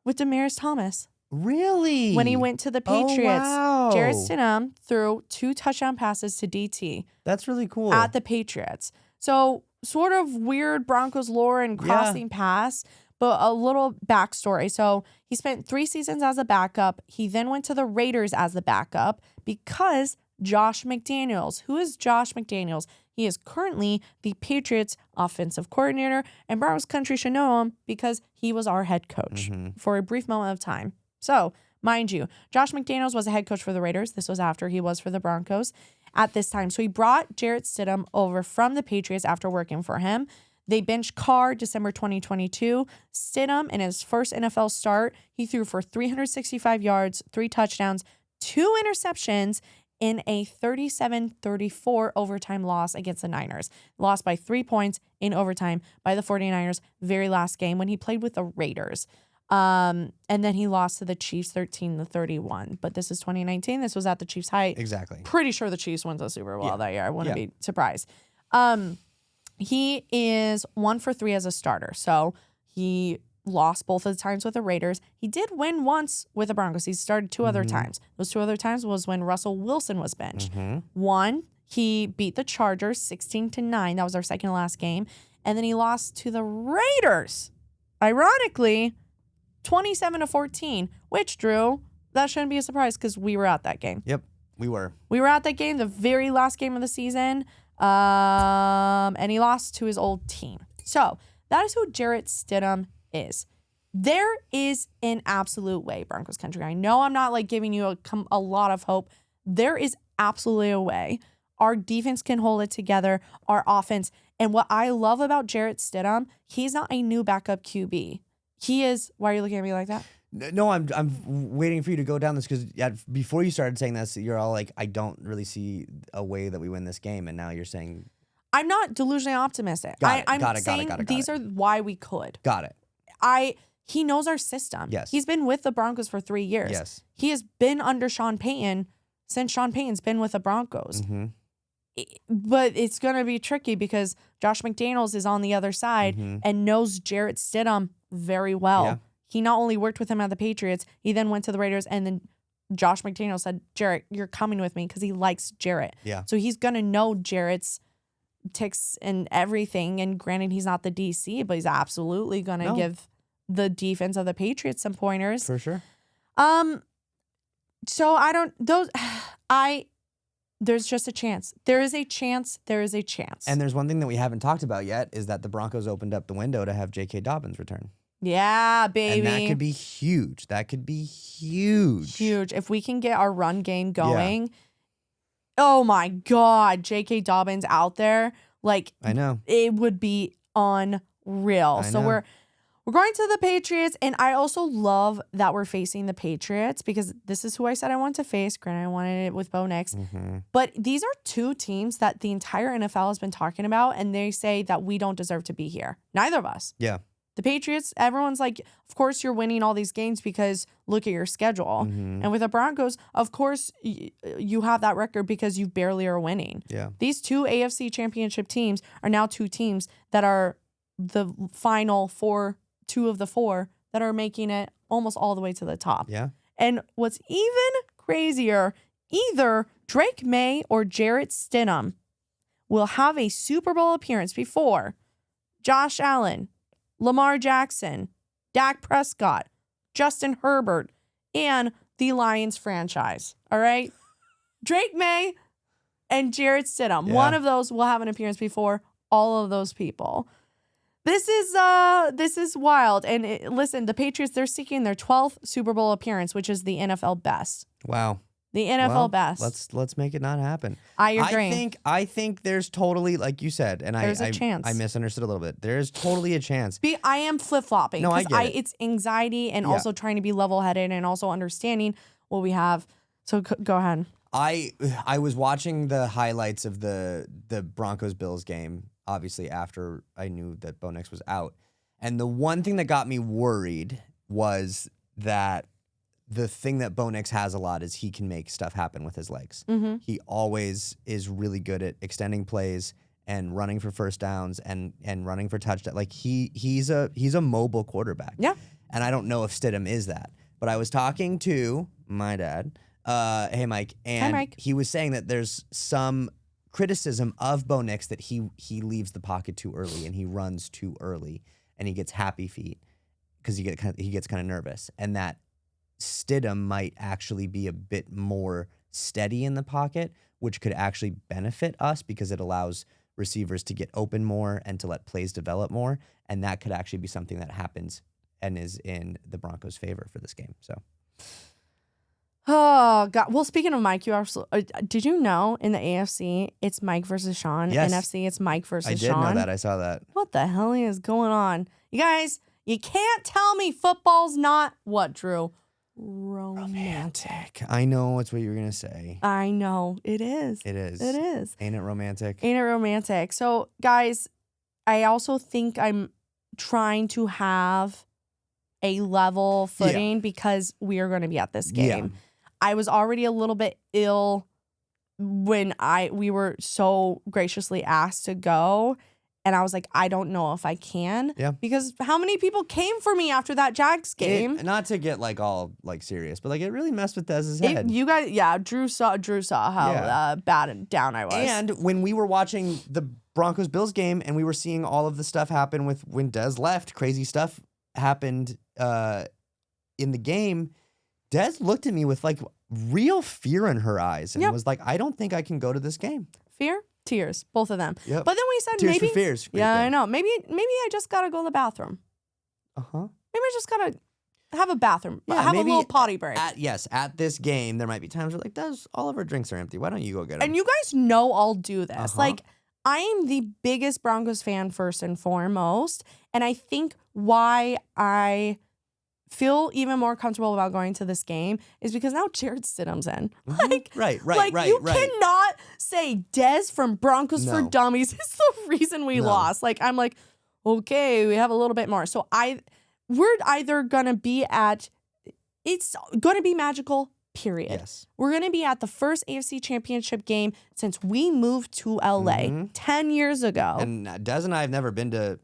[SPEAKER 1] With Demaryius Thomas.
[SPEAKER 2] Really?
[SPEAKER 1] When he went to the Patriots,
[SPEAKER 2] wow.
[SPEAKER 1] Jarrett Stidham threw 2 touchdown passes to DT.
[SPEAKER 2] That's really cool.
[SPEAKER 1] At the Patriots. So sort of weird Broncos lore and crossing paths, but a little backstory. So he spent 3 seasons as a backup. He then went to the Raiders as the backup because Josh McDaniels. Who is Josh McDaniels? He is currently the Patriots offensive coordinator, and Broncos country should know him because he was our head coach for a brief moment of time. So, mind you, Josh McDaniels was a head coach for the Raiders. This was after he was for the Broncos at this time. So he brought Jarrett Stidham over from the Patriots after working for him. They benched Carr December 2022. Stidham, in his first NFL start, he threw for 365 yards, 3 touchdowns, 2 interceptions in a 37-34 overtime loss against the Niners. Lost by 3 points in overtime by the 49ers very last game when he played with the Raiders. And then he lost to the Chiefs 13-31. But this is 2019. This was at the Chiefs' height.
[SPEAKER 2] Exactly.
[SPEAKER 1] Pretty sure the Chiefs went to the Super Bowl that year. I wouldn't be surprised. He is 1 for 3 as a starter. So he lost both of the times with the Raiders. He did win once with the Broncos. He started 2 other times. Those 2 other times was when Russell Wilson was benched. One, he beat the Chargers 16-9. That was our second to last game. And then he lost to the Raiders. Ironically, 27-14, which, Drew, that shouldn't be a surprise because we were at that game.
[SPEAKER 2] Yep, we were.
[SPEAKER 1] We were at that game, the very last game of the season, and he lost to his old team. So that is who Jarrett Stidham is. There is an absolute way, Broncos country. I know I'm not giving you a lot of hope. There is absolutely a way. Our defense can hold it together, our offense. And what I love about Jarrett Stidham, he's not a new backup QB. He is. Why are you looking at me like that?
[SPEAKER 2] No, I'm waiting for you to go down this because before you started saying this, you're all like, I don't really see a way that we win this game, and now you're saying
[SPEAKER 1] I'm not delusionally optimistic. I'm saying these are why we could.
[SPEAKER 2] Got it.
[SPEAKER 1] He knows our system.
[SPEAKER 2] Yes.
[SPEAKER 1] He's been with the Broncos for 3 years.
[SPEAKER 2] Yes.
[SPEAKER 1] He has been under Sean Payton since Sean Payton's been with the Broncos. But it's going to be tricky because Josh McDaniels is on the other side and knows Jarrett Stidham very well. Yeah. He not only worked with him at the Patriots, he then went to the Raiders and then Josh McDaniel said, Jarrett, you're coming with me because he likes Jarrett.
[SPEAKER 2] Yeah.
[SPEAKER 1] So he's going to know Jarrett's ticks and everything. And granted, he's not the DC, but he's absolutely going to give the defense of the Patriots some pointers.
[SPEAKER 2] For sure.
[SPEAKER 1] So there's just a chance. There is a chance. There is a chance.
[SPEAKER 2] And there's one thing that we haven't talked about yet is that the Broncos opened up the window to have J.K. Dobbins return.
[SPEAKER 1] Yeah, baby.
[SPEAKER 2] And that could be huge. That could be huge.
[SPEAKER 1] Huge. If we can get our run game going. Yeah. Oh my God. J.K. Dobbins out there. Like,
[SPEAKER 2] I know.
[SPEAKER 1] It would be unreal. So we're going to the Patriots, and I also love that we're facing the Patriots because this is who I said I wanted to face. Granted, I wanted it with Bo Nix. Mm-hmm. But these are two teams that the entire NFL has been talking about, and they say that we don't deserve to be here. Neither of us.
[SPEAKER 2] Yeah.
[SPEAKER 1] The Patriots, everyone's like, of course you're winning all these games because look at your schedule. Mm-hmm. And with the Broncos, of course you have that record because you barely are winning.
[SPEAKER 2] Yeah.
[SPEAKER 1] These two AFC championship teams are now two teams that are the final two of the four that are making it almost all the way to the top.
[SPEAKER 2] Yeah.
[SPEAKER 1] And what's even crazier, either Drake May or Jarrett Stidham will have a Super Bowl appearance before Josh Allen, Lamar Jackson, Dak Prescott, Justin Herbert, and the Lions franchise. All right? Drake May and Jarrett Stidham. Yeah. One of those will have an appearance before all of those people. This is wild. And listen, the Patriots, they're seeking their 12th Super Bowl appearance, which is the NFL best.
[SPEAKER 2] Wow.
[SPEAKER 1] The NFL best.
[SPEAKER 2] Let's make it not happen.
[SPEAKER 1] I agree.
[SPEAKER 2] I think there's totally, like you said, and
[SPEAKER 1] there's a chance.
[SPEAKER 2] I misunderstood a little bit. There's totally a chance.
[SPEAKER 1] I am flip-flopping.
[SPEAKER 2] No, I get it.
[SPEAKER 1] It's anxiety and also trying to be level-headed and also understanding what we have. So go ahead.
[SPEAKER 2] I was watching the highlights of the Broncos-Bills game, obviously after I knew that Bo Nix was out. And the one thing that got me worried was that the thing that Bo Nix has a lot is he can make stuff happen with his legs. Mm-hmm. He always is really good at extending plays and running for first downs and running for touchdowns. Like he's a mobile quarterback.
[SPEAKER 1] Yeah.
[SPEAKER 2] And I don't know if Stidham is that. But I was talking to my dad, hey Mike, and
[SPEAKER 1] Mike.
[SPEAKER 2] He was saying that there's some criticism of Bo Nix that he leaves the pocket too early and he runs too early and he gets happy feet because he gets kind of nervous, and that Stidham might actually be a bit more steady in the pocket, which could actually benefit us because it allows receivers to get open more and to let plays develop more, and that could actually be something that happens and is in the Broncos' favor for this game. So,
[SPEAKER 1] oh God! Well, speaking of Mike, did you know in the AFC it's Mike versus Sean?
[SPEAKER 2] Yes.
[SPEAKER 1] NFC it's Mike versus
[SPEAKER 2] Sean.
[SPEAKER 1] I
[SPEAKER 2] did know that. I saw that.
[SPEAKER 1] What the hell is going on, you guys? You can't tell me football's not what, Drew? Romantic.
[SPEAKER 2] I know it's what you were gonna say.
[SPEAKER 1] I know it is.
[SPEAKER 2] It is.
[SPEAKER 1] It is.
[SPEAKER 2] Ain't it romantic?
[SPEAKER 1] Ain't it romantic? So, guys, I also think I'm trying to have a level footing because we are going to be at this game. Yeah. I was already a little bit ill when we were so graciously asked to go. And I was like, I don't know if I can. Yeah. Because how many people came for me after that Jags game?
[SPEAKER 2] Not to get all serious, but it really messed with Dez's head.
[SPEAKER 1] You guys, Drew saw how bad and down I was.
[SPEAKER 2] And when we were watching the Broncos-Bills game and we were seeing all of the stuff happen with when Dez left, crazy stuff happened in the game, Dez looked at me with real fear in her eyes and was like, I don't think I can go to this game.
[SPEAKER 1] Fear? Tears, both of them.
[SPEAKER 2] Yep.
[SPEAKER 1] But then we said
[SPEAKER 2] Tears
[SPEAKER 1] maybe.
[SPEAKER 2] For fears.
[SPEAKER 1] Yeah, thing. I know. Maybe I just gotta go to the bathroom.
[SPEAKER 2] Maybe
[SPEAKER 1] I just gotta have a bathroom. Yeah, have a little potty break.
[SPEAKER 2] At this game, there might be times where Des, all of our drinks are empty. Why don't you go get them?
[SPEAKER 1] And you guys know I'll do this. I am the biggest Broncos fan first and foremost, and I think why I feel even more comfortable about going to this game is because now Jarrett Stidham's in.
[SPEAKER 2] Mm-hmm. Right.
[SPEAKER 1] You cannot say Dez from Broncos for Dummies is the reason we lost. I'm like, okay, we have a little bit more. So we're either gonna be it's gonna be magical, period.
[SPEAKER 2] Yes.
[SPEAKER 1] We're gonna be at the first AFC Championship game since we moved to LA 10 years ago.
[SPEAKER 2] And Dez and I have never been to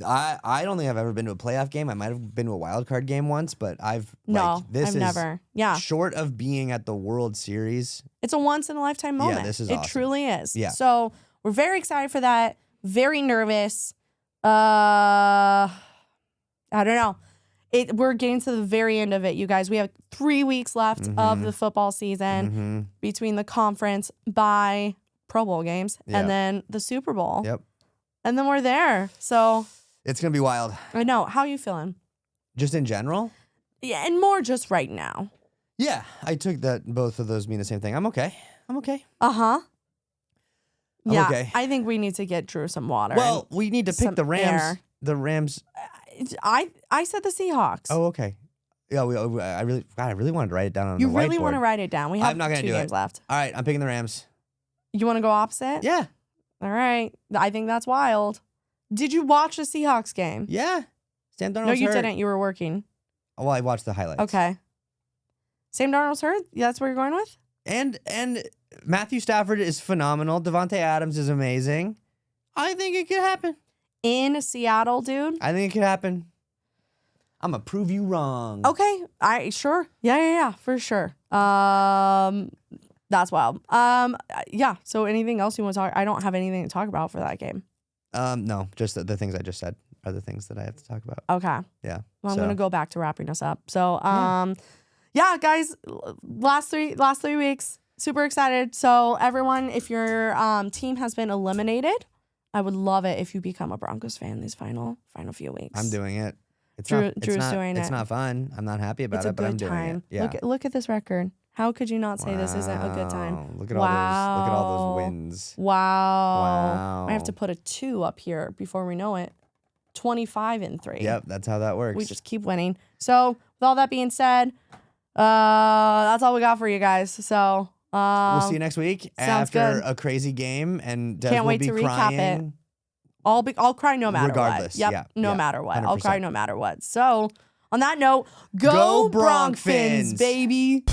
[SPEAKER 2] I don't think I've ever been to a playoff game. I might have been to a wild card game once, but I've
[SPEAKER 1] never. Yeah.
[SPEAKER 2] Short of being at the World Series.
[SPEAKER 1] It's a once in a lifetime moment.
[SPEAKER 2] Yeah, this is
[SPEAKER 1] It
[SPEAKER 2] awesome.
[SPEAKER 1] truly is.
[SPEAKER 2] Yeah.
[SPEAKER 1] So we're very excited for that. Very nervous. I don't know. We're getting to the very end of it, you guys. We have 3 weeks left of the football season between the conference, bye, Pro Bowl games, and then the Super Bowl.
[SPEAKER 2] Yep.
[SPEAKER 1] And then we're there. So
[SPEAKER 2] it's gonna be wild.
[SPEAKER 1] I know. How are you feeling?
[SPEAKER 2] Just in general?
[SPEAKER 1] Yeah, and more just right now.
[SPEAKER 2] Yeah, I took that both of those mean the same thing. I'm okay.
[SPEAKER 1] Uh-huh. Yeah,
[SPEAKER 2] okay.
[SPEAKER 1] I think we need to get Drew some water.
[SPEAKER 2] Well, we need to pick the Rams.
[SPEAKER 1] Air.
[SPEAKER 2] The Rams.
[SPEAKER 1] I said the Seahawks.
[SPEAKER 2] Oh, okay. Yeah, I really wanted to write it down on
[SPEAKER 1] you
[SPEAKER 2] the whiteboard.
[SPEAKER 1] You really want to write it down. We have
[SPEAKER 2] I'm not gonna
[SPEAKER 1] 2
[SPEAKER 2] do
[SPEAKER 1] games left.
[SPEAKER 2] All right, I'm picking the Rams.
[SPEAKER 1] You want to go opposite?
[SPEAKER 2] Yeah.
[SPEAKER 1] All right. I think that's wild. Did you watch the Seahawks game?
[SPEAKER 2] Yeah. Sam Darnold's
[SPEAKER 1] No, you
[SPEAKER 2] hurt.
[SPEAKER 1] didn't. You were working.
[SPEAKER 2] Well, I watched the highlights.
[SPEAKER 1] Okay. Sam Darnold's hurt? Yeah, that's where you're going with?
[SPEAKER 2] And Matthew Stafford is phenomenal. Devontae Adams is amazing. I think it could happen.
[SPEAKER 1] In Seattle, dude?
[SPEAKER 2] I think it could happen. I'm going to prove you wrong.
[SPEAKER 1] Okay. Sure. Yeah, for sure. That's wild. Yeah. So anything else you want to talk? I don't have anything to talk about for that game.
[SPEAKER 2] No, just the things I just said are the things that I have to talk about.
[SPEAKER 1] Okay.
[SPEAKER 2] Yeah.
[SPEAKER 1] Well, I'm gonna go back to wrapping us up. So, yeah, guys, last three weeks, super excited. So everyone, if your team has been eliminated, I would love it if you become a Broncos fan these final few weeks.
[SPEAKER 2] I'm doing it.
[SPEAKER 1] Drew's doing it.
[SPEAKER 2] It's not fun. I'm not happy about it, but I'm doing it. Yeah.
[SPEAKER 1] Look at this record. How could you not say this isn't a good time?
[SPEAKER 2] Look at all those wins.
[SPEAKER 1] Wow. I have to put a 2 up here before we know it. 25-3.
[SPEAKER 2] Yep, that's how that works.
[SPEAKER 1] We just keep winning. So with all that being said, that's all we got for you guys. So
[SPEAKER 2] we'll see you next week after
[SPEAKER 1] good.
[SPEAKER 2] a crazy game, and Des
[SPEAKER 1] can't
[SPEAKER 2] will
[SPEAKER 1] wait
[SPEAKER 2] be
[SPEAKER 1] to
[SPEAKER 2] crying.
[SPEAKER 1] recap it. I'll cry no matter
[SPEAKER 2] regardless.
[SPEAKER 1] what. Yep,
[SPEAKER 2] Yeah,
[SPEAKER 1] no
[SPEAKER 2] yeah,
[SPEAKER 1] matter what.
[SPEAKER 2] 100%.
[SPEAKER 1] I'll cry no matter what. So on that note,
[SPEAKER 2] Go
[SPEAKER 1] Bronc Fins,
[SPEAKER 2] Fins.
[SPEAKER 1] baby.